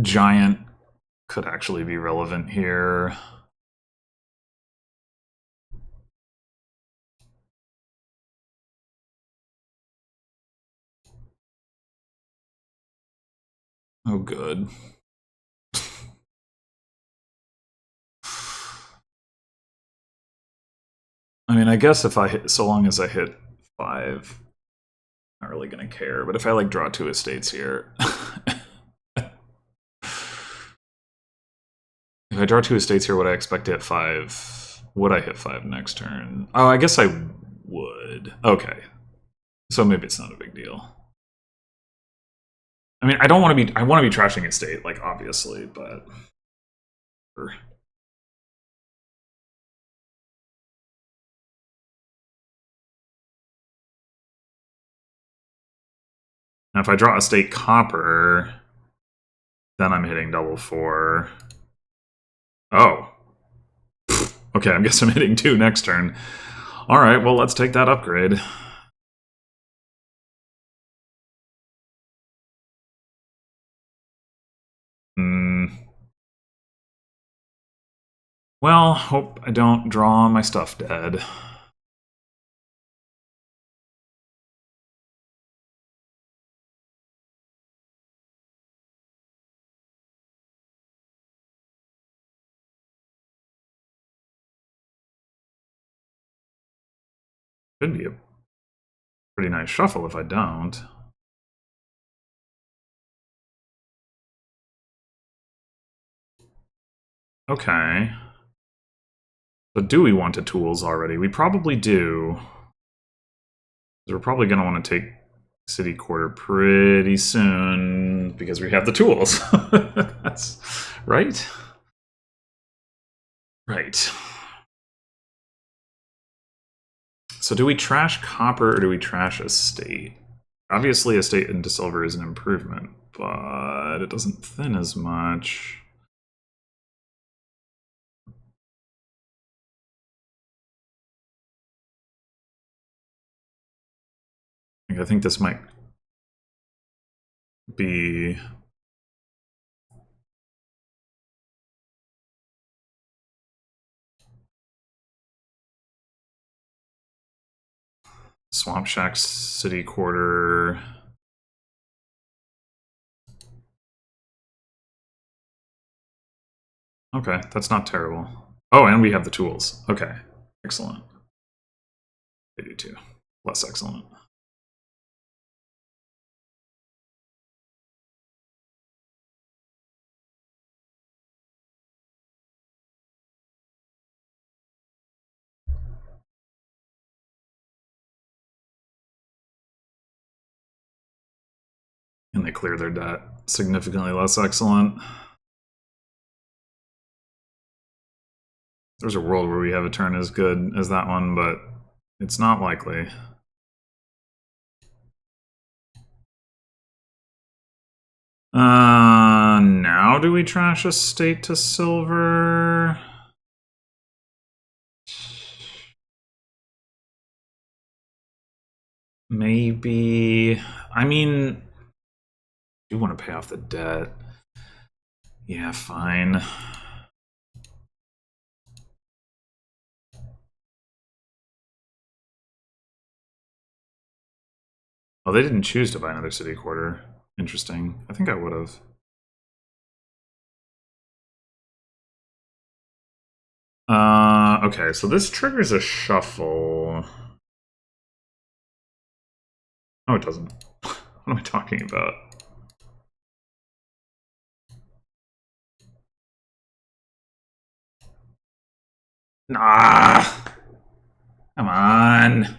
Giant could actually be relevant here. Oh, good. I mean, I guess if I hit, so long as I hit 5, not really gonna care. But if I like draw 2 estates here, if I draw 2 estates here, would I expect to hit 5? Would I hit 5 next turn? Oh, I guess I would. Okay, so maybe it's not a big deal. I mean, I don't want to be. I want to be trashing estate, like obviously, but. Now, if I draw estate copper, then I'm hitting double 4. Oh. Okay, I guess I'm hitting 2 next turn. All right, well, let's take that upgrade. Well, hope I don't draw my stuff dead. Could be a pretty nice shuffle if I don't. Okay. But do we want the tools already? We probably do. We're probably going to want to take city quarter pretty soon because we have the tools. That's right. Right. So do we trash copper or do we trash estate? Obviously, estate into silver is an improvement, but it doesn't thin as much. I think this might be Swamp Shack City Quarter. Okay, that's not terrible. Oh, and we have the tools. Okay, excellent. They do too. Less excellent. And they clear their debt. Significantly less excellent. There's a world where we have a turn as good as that one, but it's not likely. Now do we trash estate to silver? Maybe. I mean, I do want to pay off the debt. Yeah, fine. Oh, they didn't choose to buy another city quarter. Interesting. I think I would have. Okay, so this triggers a shuffle. No, it doesn't. What am I talking about? Nah! Come on!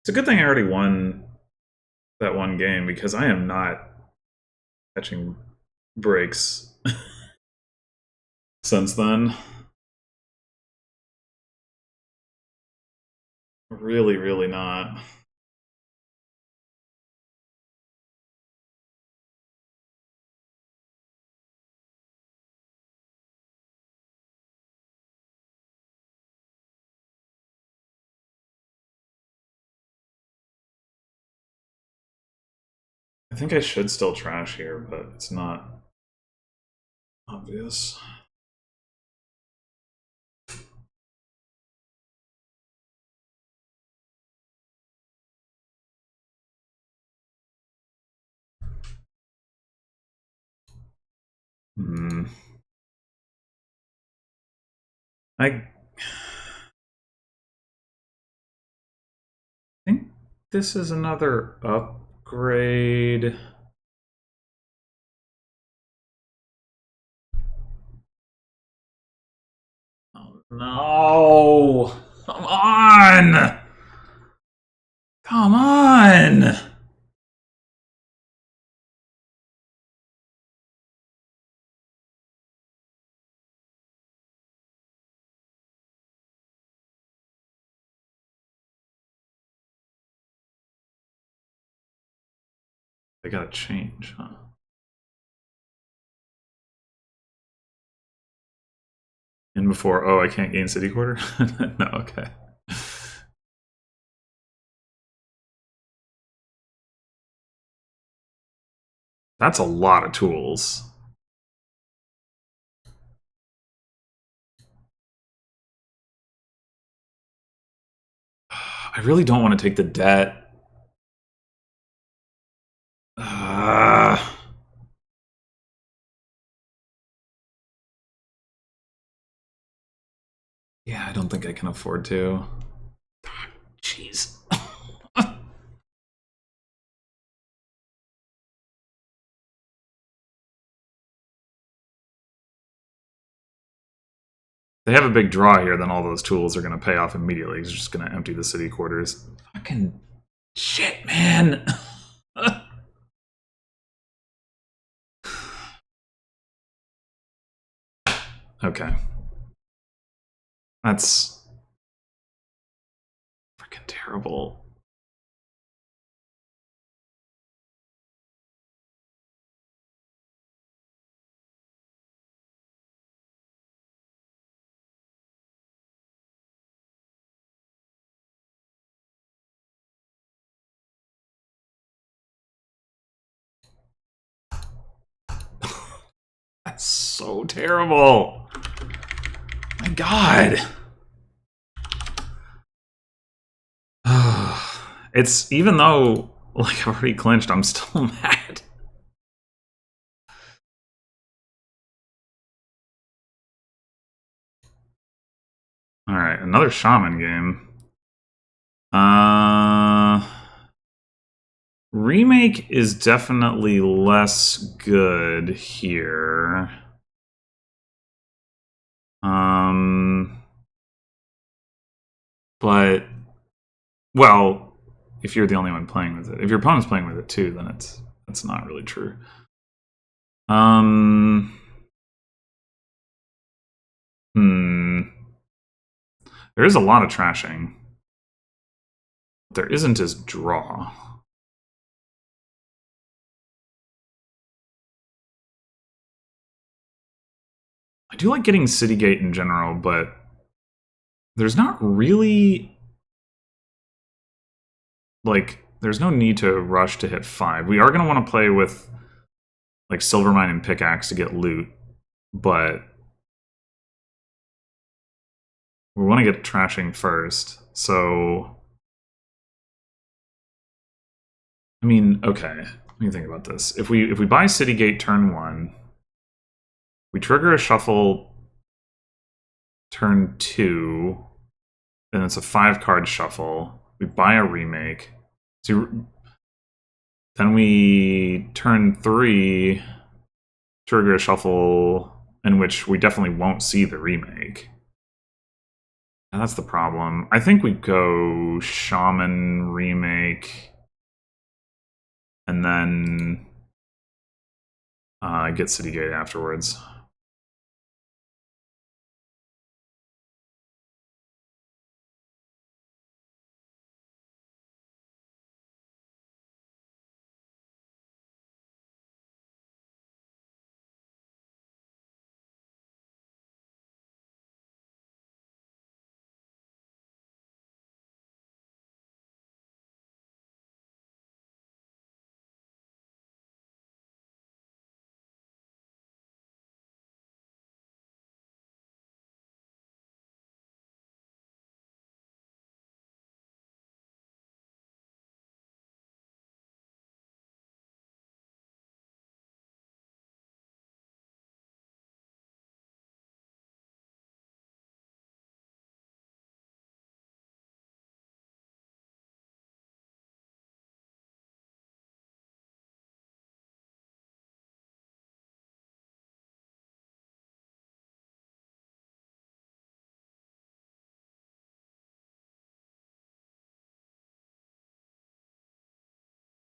It's a good thing I already won that one game because I am not catching breaks since then. Really, really not. I think I should still trash here, but it's not obvious. Hmm. I think this is another upgrade. Oh no! Come on! Come on! They gotta change, huh? And before, oh, I can't gain city quarter? No, okay. That's a lot of tools. I really don't want to take the debt. Yeah, I don't think I can afford to. Jeez. They have a big draw here, then all those tools are going to pay off immediately. He's just going to empty the city quarters. Fucking shit, man. Okay. That's freaking terrible. That's so terrible. My God. It's even though like I've already clinched, I'm still mad. All right, another shaman game. Remake is definitely less good here. But well, if you're the only one playing with it, if your opponent's playing with it too, then that's not really true. Hmm. There is a lot of trashing. There isn't as draw. I do like getting Citygate in general, but there's not really like there's no need to rush to hit 5. We are going to want to play with like Silvermine and Pickaxe to get loot, but we want to get trashing first. So I mean, okay. Let me think about this. If we buy Citygate turn 1, we trigger a shuffle turn 2, and it's a 5-card shuffle. We buy a remake. So then we turn 3 trigger a shuffle in which we definitely won't see the remake. And that's the problem. I think we go Shaman remake and then get Citygate afterwards.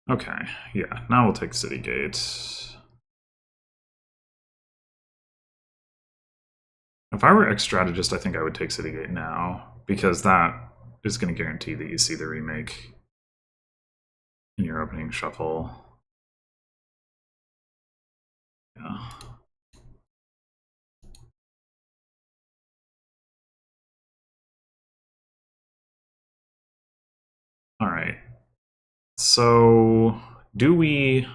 Okay, yeah, now we'll take City Gate. If I were TheXtrategisT, I think I would take City Gate now, because that is going to guarantee that you see the remake in your opening shuffle. Yeah. All right. So, do we,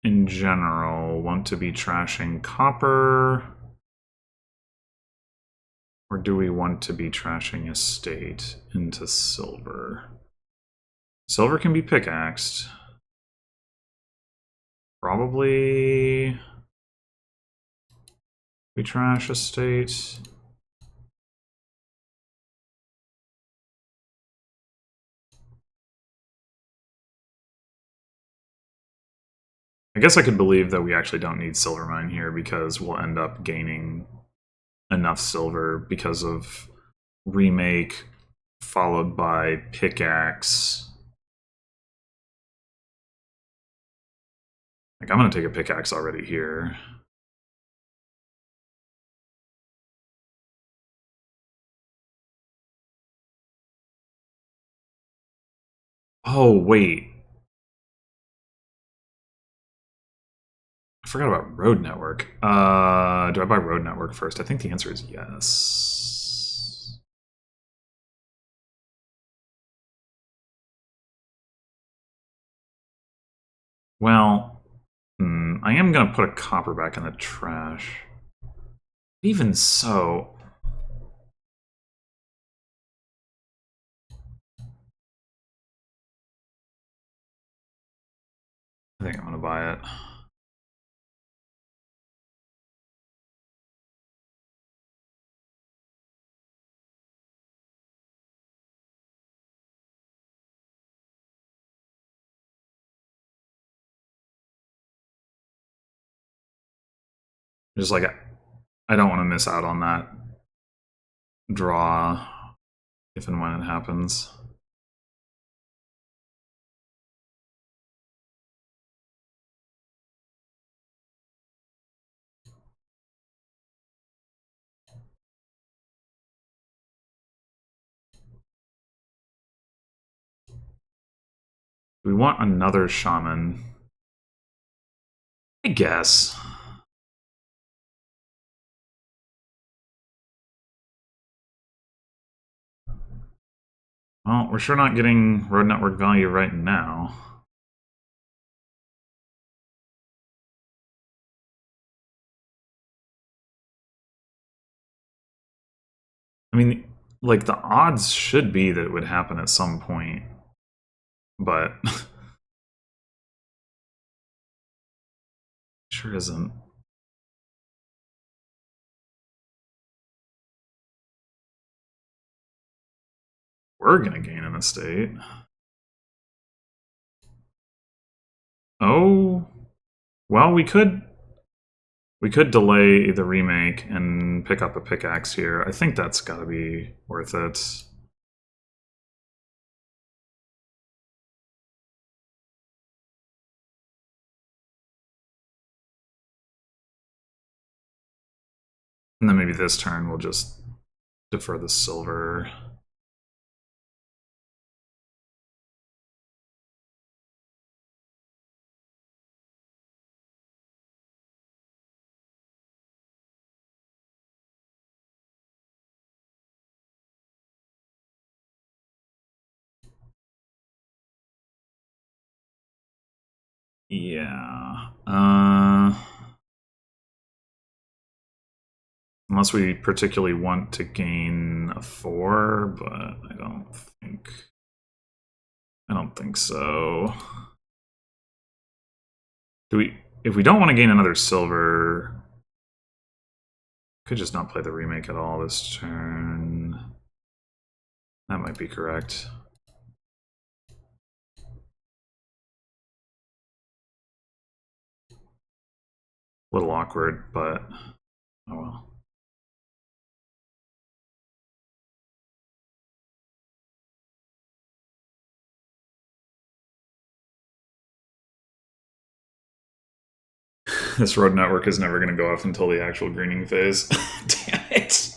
in general, want to be trashing copper? Or do we want to be trashing estate into silver? Silver can be pickaxed. Probably we trash estate. I guess I could believe that we actually don't need silver mine here because we'll end up gaining enough silver because of remake followed by pickaxe. Like, I'm going to take a pickaxe already here. Oh, wait. I forgot about road network. Do I buy road network first? I think the answer is yes. Well, I am going to put a copper back in the trash. Even so, I think I'm going to buy it. Just like, I don't want to miss out on that draw if and when it happens. We want another shaman. I guess. Well, we're sure not getting road network value right now. I mean, like, the odds should be that it would happen at some point, but sure isn't. We're gonna gain an estate. Oh, well, we could delay the remake and pick up a pickaxe here. I think that's got to be worth it. And then maybe this turn we'll just defer the silver. Yeah. Unless we particularly want to gain a 4, but I don't think so. If we don't want to gain another silver, could just not play the remake at all this turn. That might be correct. A little awkward, but oh well. This road network is never going to go off until the actual greening phase. Damn it.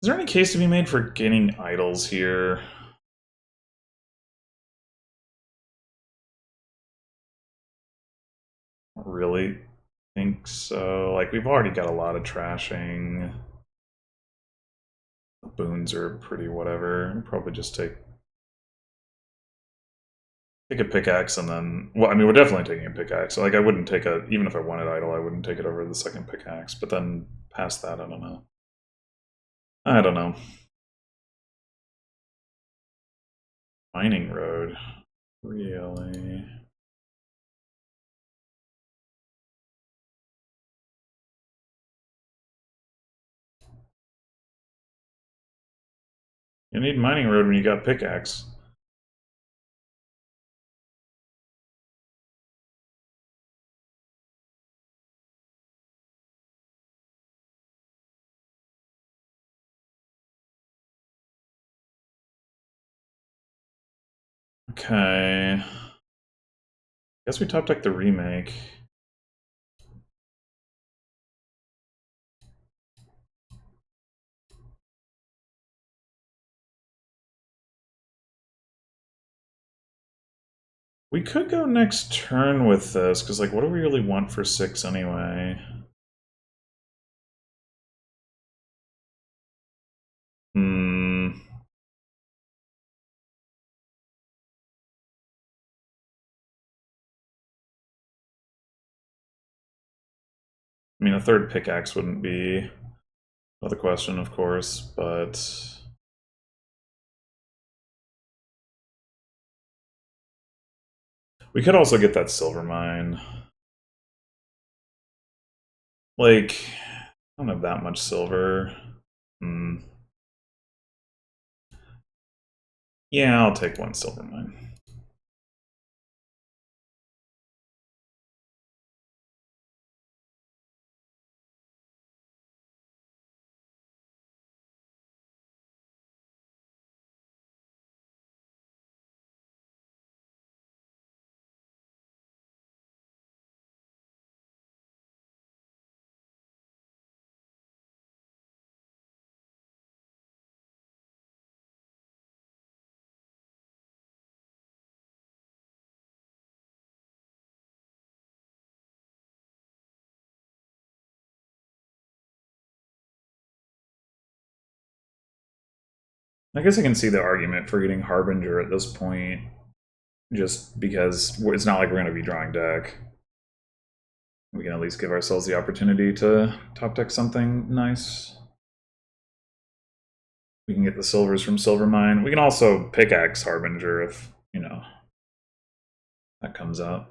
Is there any case to be made for gaining idols here? Not really think so. Like, we've already got a lot of trashing. The boons are pretty whatever. Probably just take a pickaxe and then... Well, I mean, we're definitely taking a pickaxe. So, like, I wouldn't take a... Even if I wanted idol, I wouldn't take it over the second pickaxe. But then past that, I don't know. I don't know. Mining road. Really? You need mining road when you got pickaxe. Okay. Guess we top deck the remake. We could go next turn with this, because, like, what do we really want for 6 anyway? Hmm. I mean, a third pickaxe wouldn't be another question, of course, but... We could also get that silver mine. Like, I don't have that much silver. Hmm. Yeah, I'll take one silver mine. I guess I can see the argument for getting Harbinger at this point, just because it's not like we're going to be drawing deck. We can at least give ourselves the opportunity to top deck something nice. We can get the silvers from Silver Mine. We can also pickaxe Harbinger if, you know, that comes up.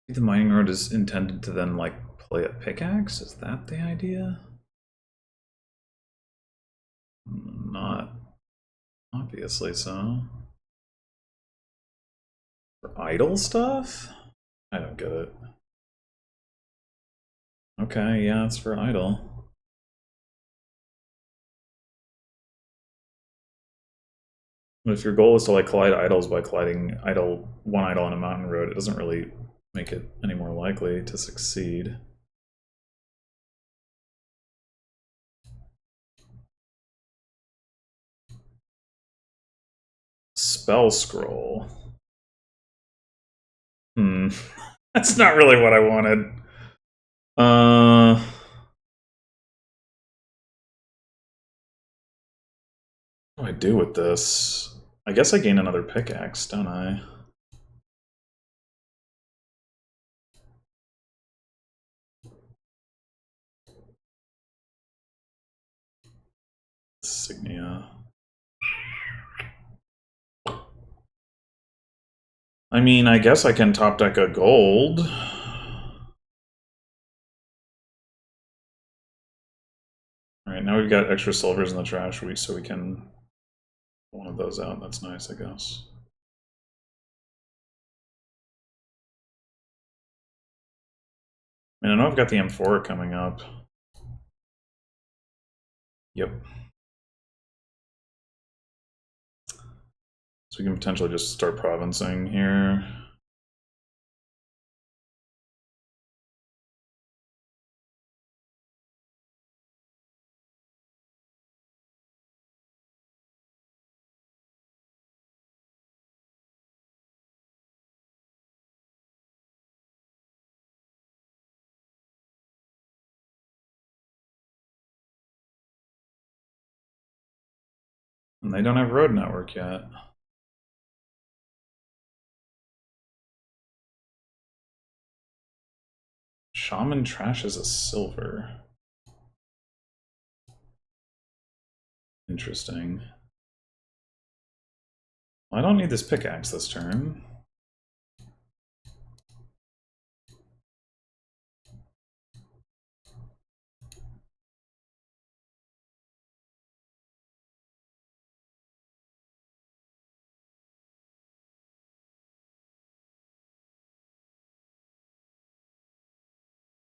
The mining road is intended to then, like, play a pickaxe? Is that the idea? Not obviously so. For idle stuff? I don't get it. Okay, yeah, it's for idle. But if your goal is to like collide idols by colliding one idol on a mountain road, it doesn't really make it any more likely to succeed. Spell scroll. That's not really what I wanted. What do I do with this? I guess I gain another pickaxe, don't I? Insignia. I mean, I guess I can top deck a gold. Alright, now we've got extra silvers in the trash, so we can pull one of those out. That's nice, I guess. I mean, I know I've got the M4 coming up. Yep. So we can potentially just start provincing here. And they don't have road network yet. Shaman trashes a silver. Interesting. Well, I don't need this pickaxe this turn.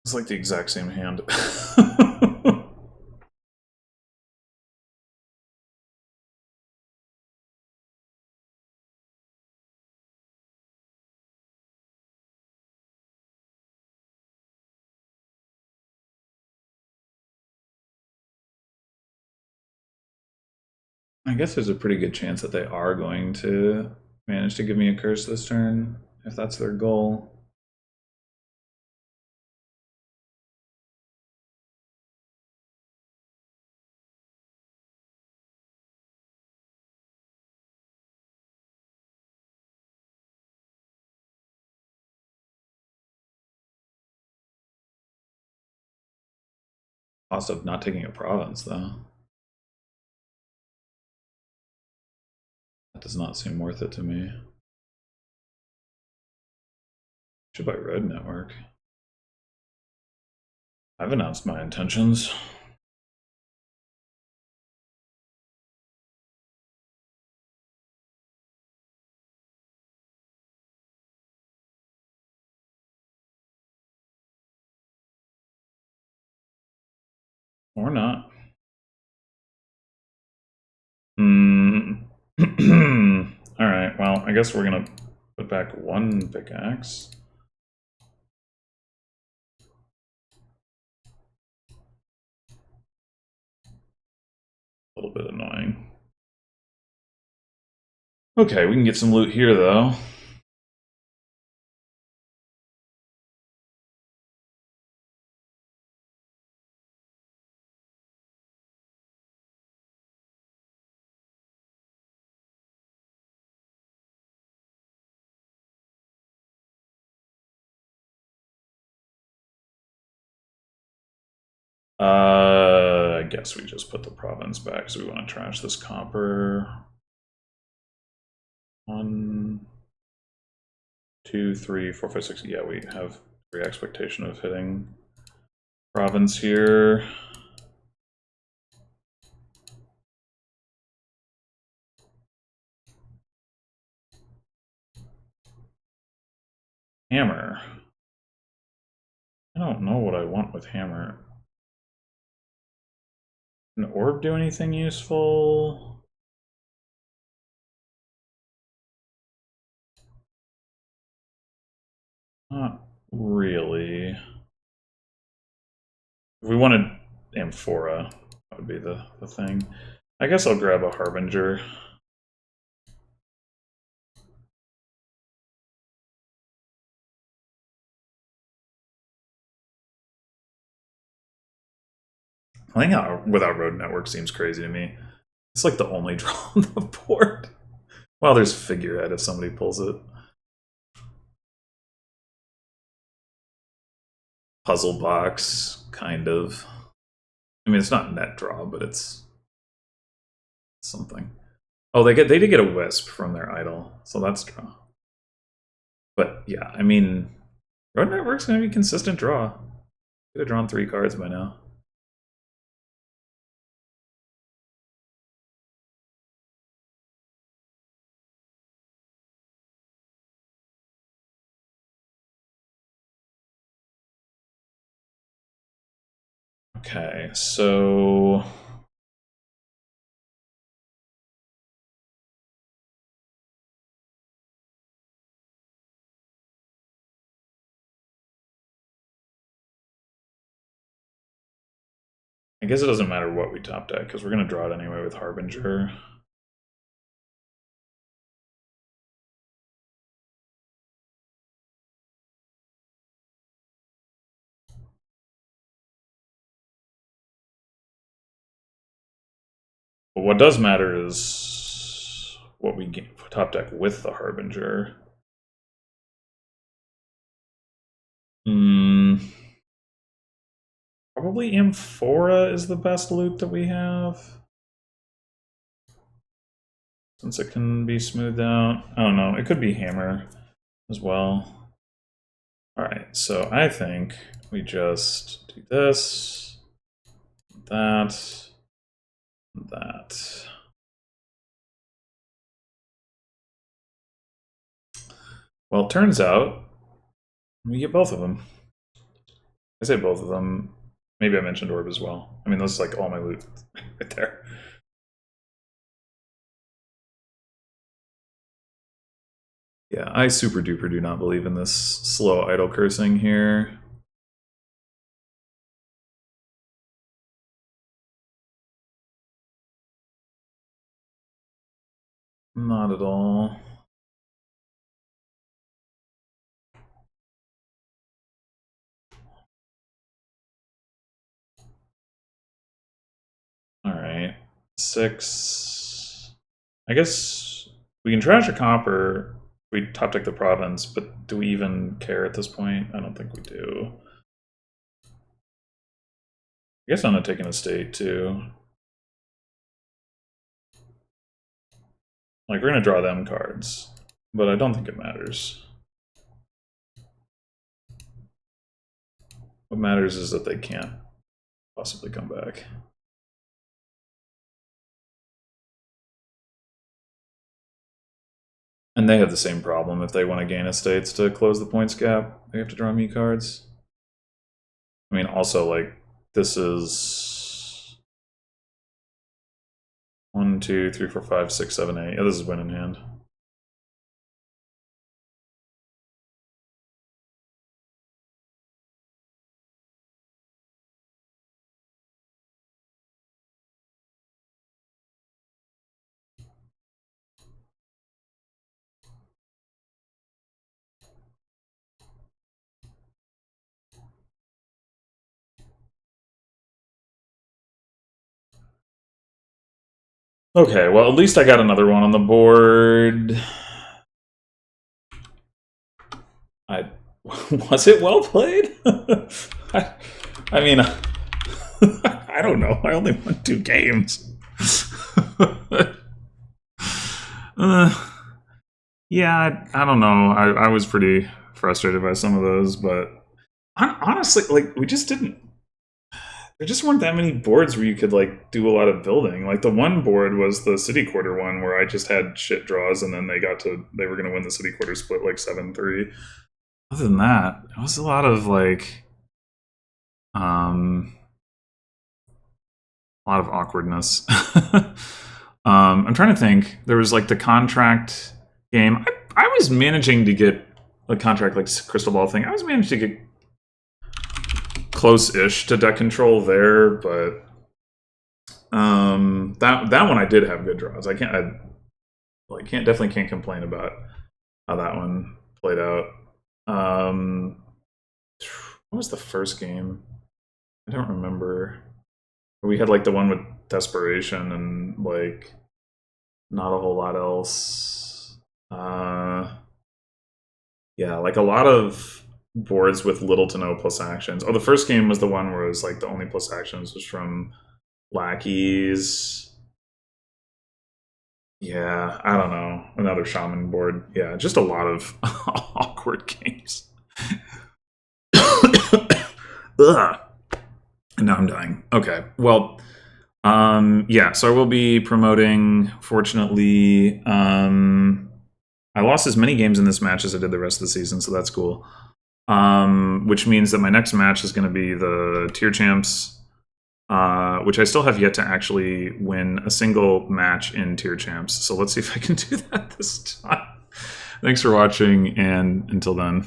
It's like the exact same hand. I guess there's a pretty good chance that they are going to manage to give me a curse this turn, if that's their goal. Cost of not taking a province, though. That does not seem worth it to me. Should buy Red Network. I've announced my intentions. Or not. Alright, well, I guess we're gonna put back one pickaxe. A little bit annoying. Okay, we can get some loot here, though. I guess we just put the province back because we want to trash this copper. 1, 2, 3, 4, 5, 6. Yeah, we have every expectation of hitting province here. Hammer. I don't know what I want with hammer. Can orb do anything useful? Not really. If we wanted Amphora, that would be the thing. I guess I'll grab a Harbinger. Playing out without Road Network seems crazy to me. It's like the only draw on the board. Well, there's Figurehead if somebody pulls it. Puzzle Box, kind of. I mean, it's not net draw, but it's something. Oh, they did get a Wisp from their idol, so that's draw. But yeah, I mean, Road Network's gonna be consistent draw. Could have drawn 3 cards by now. Okay, so I guess it doesn't matter what we top deck, because we're going to draw it anyway with Harbinger. But what does matter is what we top deck with the Harbinger. Probably Amphora is the best loot that we have. Since it can be smoothed out. I don't know, it could be Hammer as well. Alright, so I think we just do this, that, that. Well, it turns out we get both of them. I say both of them. Maybe I mentioned Orb as well. I mean, those are like all my loot right there. Yeah, I super duper do not believe in this slow idle cursing here. Not at all. Alright. 6. I guess we can trash a copper. We top deck the province, but do we even care at this point? I don't think we do. I guess I'm not taking a state too. Like, we're gonna draw them cards, but I don't think it matters. What matters is that they can't possibly come back. And they have the same problem. If they want to gain estates to close the points gap, they have to draw me cards. I mean, also, like, this is 1, 2, 3, 4, 5, 6, 7, 8. Yeah, this is win in hand. Okay, well, at least I got another one on the board. Was it well played? I mean, I don't know. I only won 2 games. Yeah, I don't know. I was pretty frustrated by some of those, but honestly, like we just didn't. There just weren't that many boards where you could like do a lot of building. Like the one board was the city quarter one where I just had shit draws, and then they were going to win the city quarter split like 7-3. Other than that, it was a lot of like a lot of awkwardness. I'm trying to think. There was like the contract game. I was managing to get a contract like Crystal Ball thing. I was managing to get close-ish to deck control there, but that one I did have good draws. I definitely can't complain about how that one played out. What was the first game? I don't remember. We had like the one with Desperation and like not a whole lot else. Yeah, like a lot of boards with little to no plus actions. Oh, the first game was the one where it was like the only plus actions was from Lackeys. Yeah, I don't know. Another Shaman board. Yeah, just a lot of awkward games. Ugh. And now I'm dying. Okay, well, yeah, so I will be promoting, fortunately. I lost as many games in this match as I did the rest of the season, so that's cool. Which means that my next match is going to be the Tier Champs, which I still have yet to actually win a single match in Tier Champs. So let's see if I can do that this time. Thanks for watching, and until then.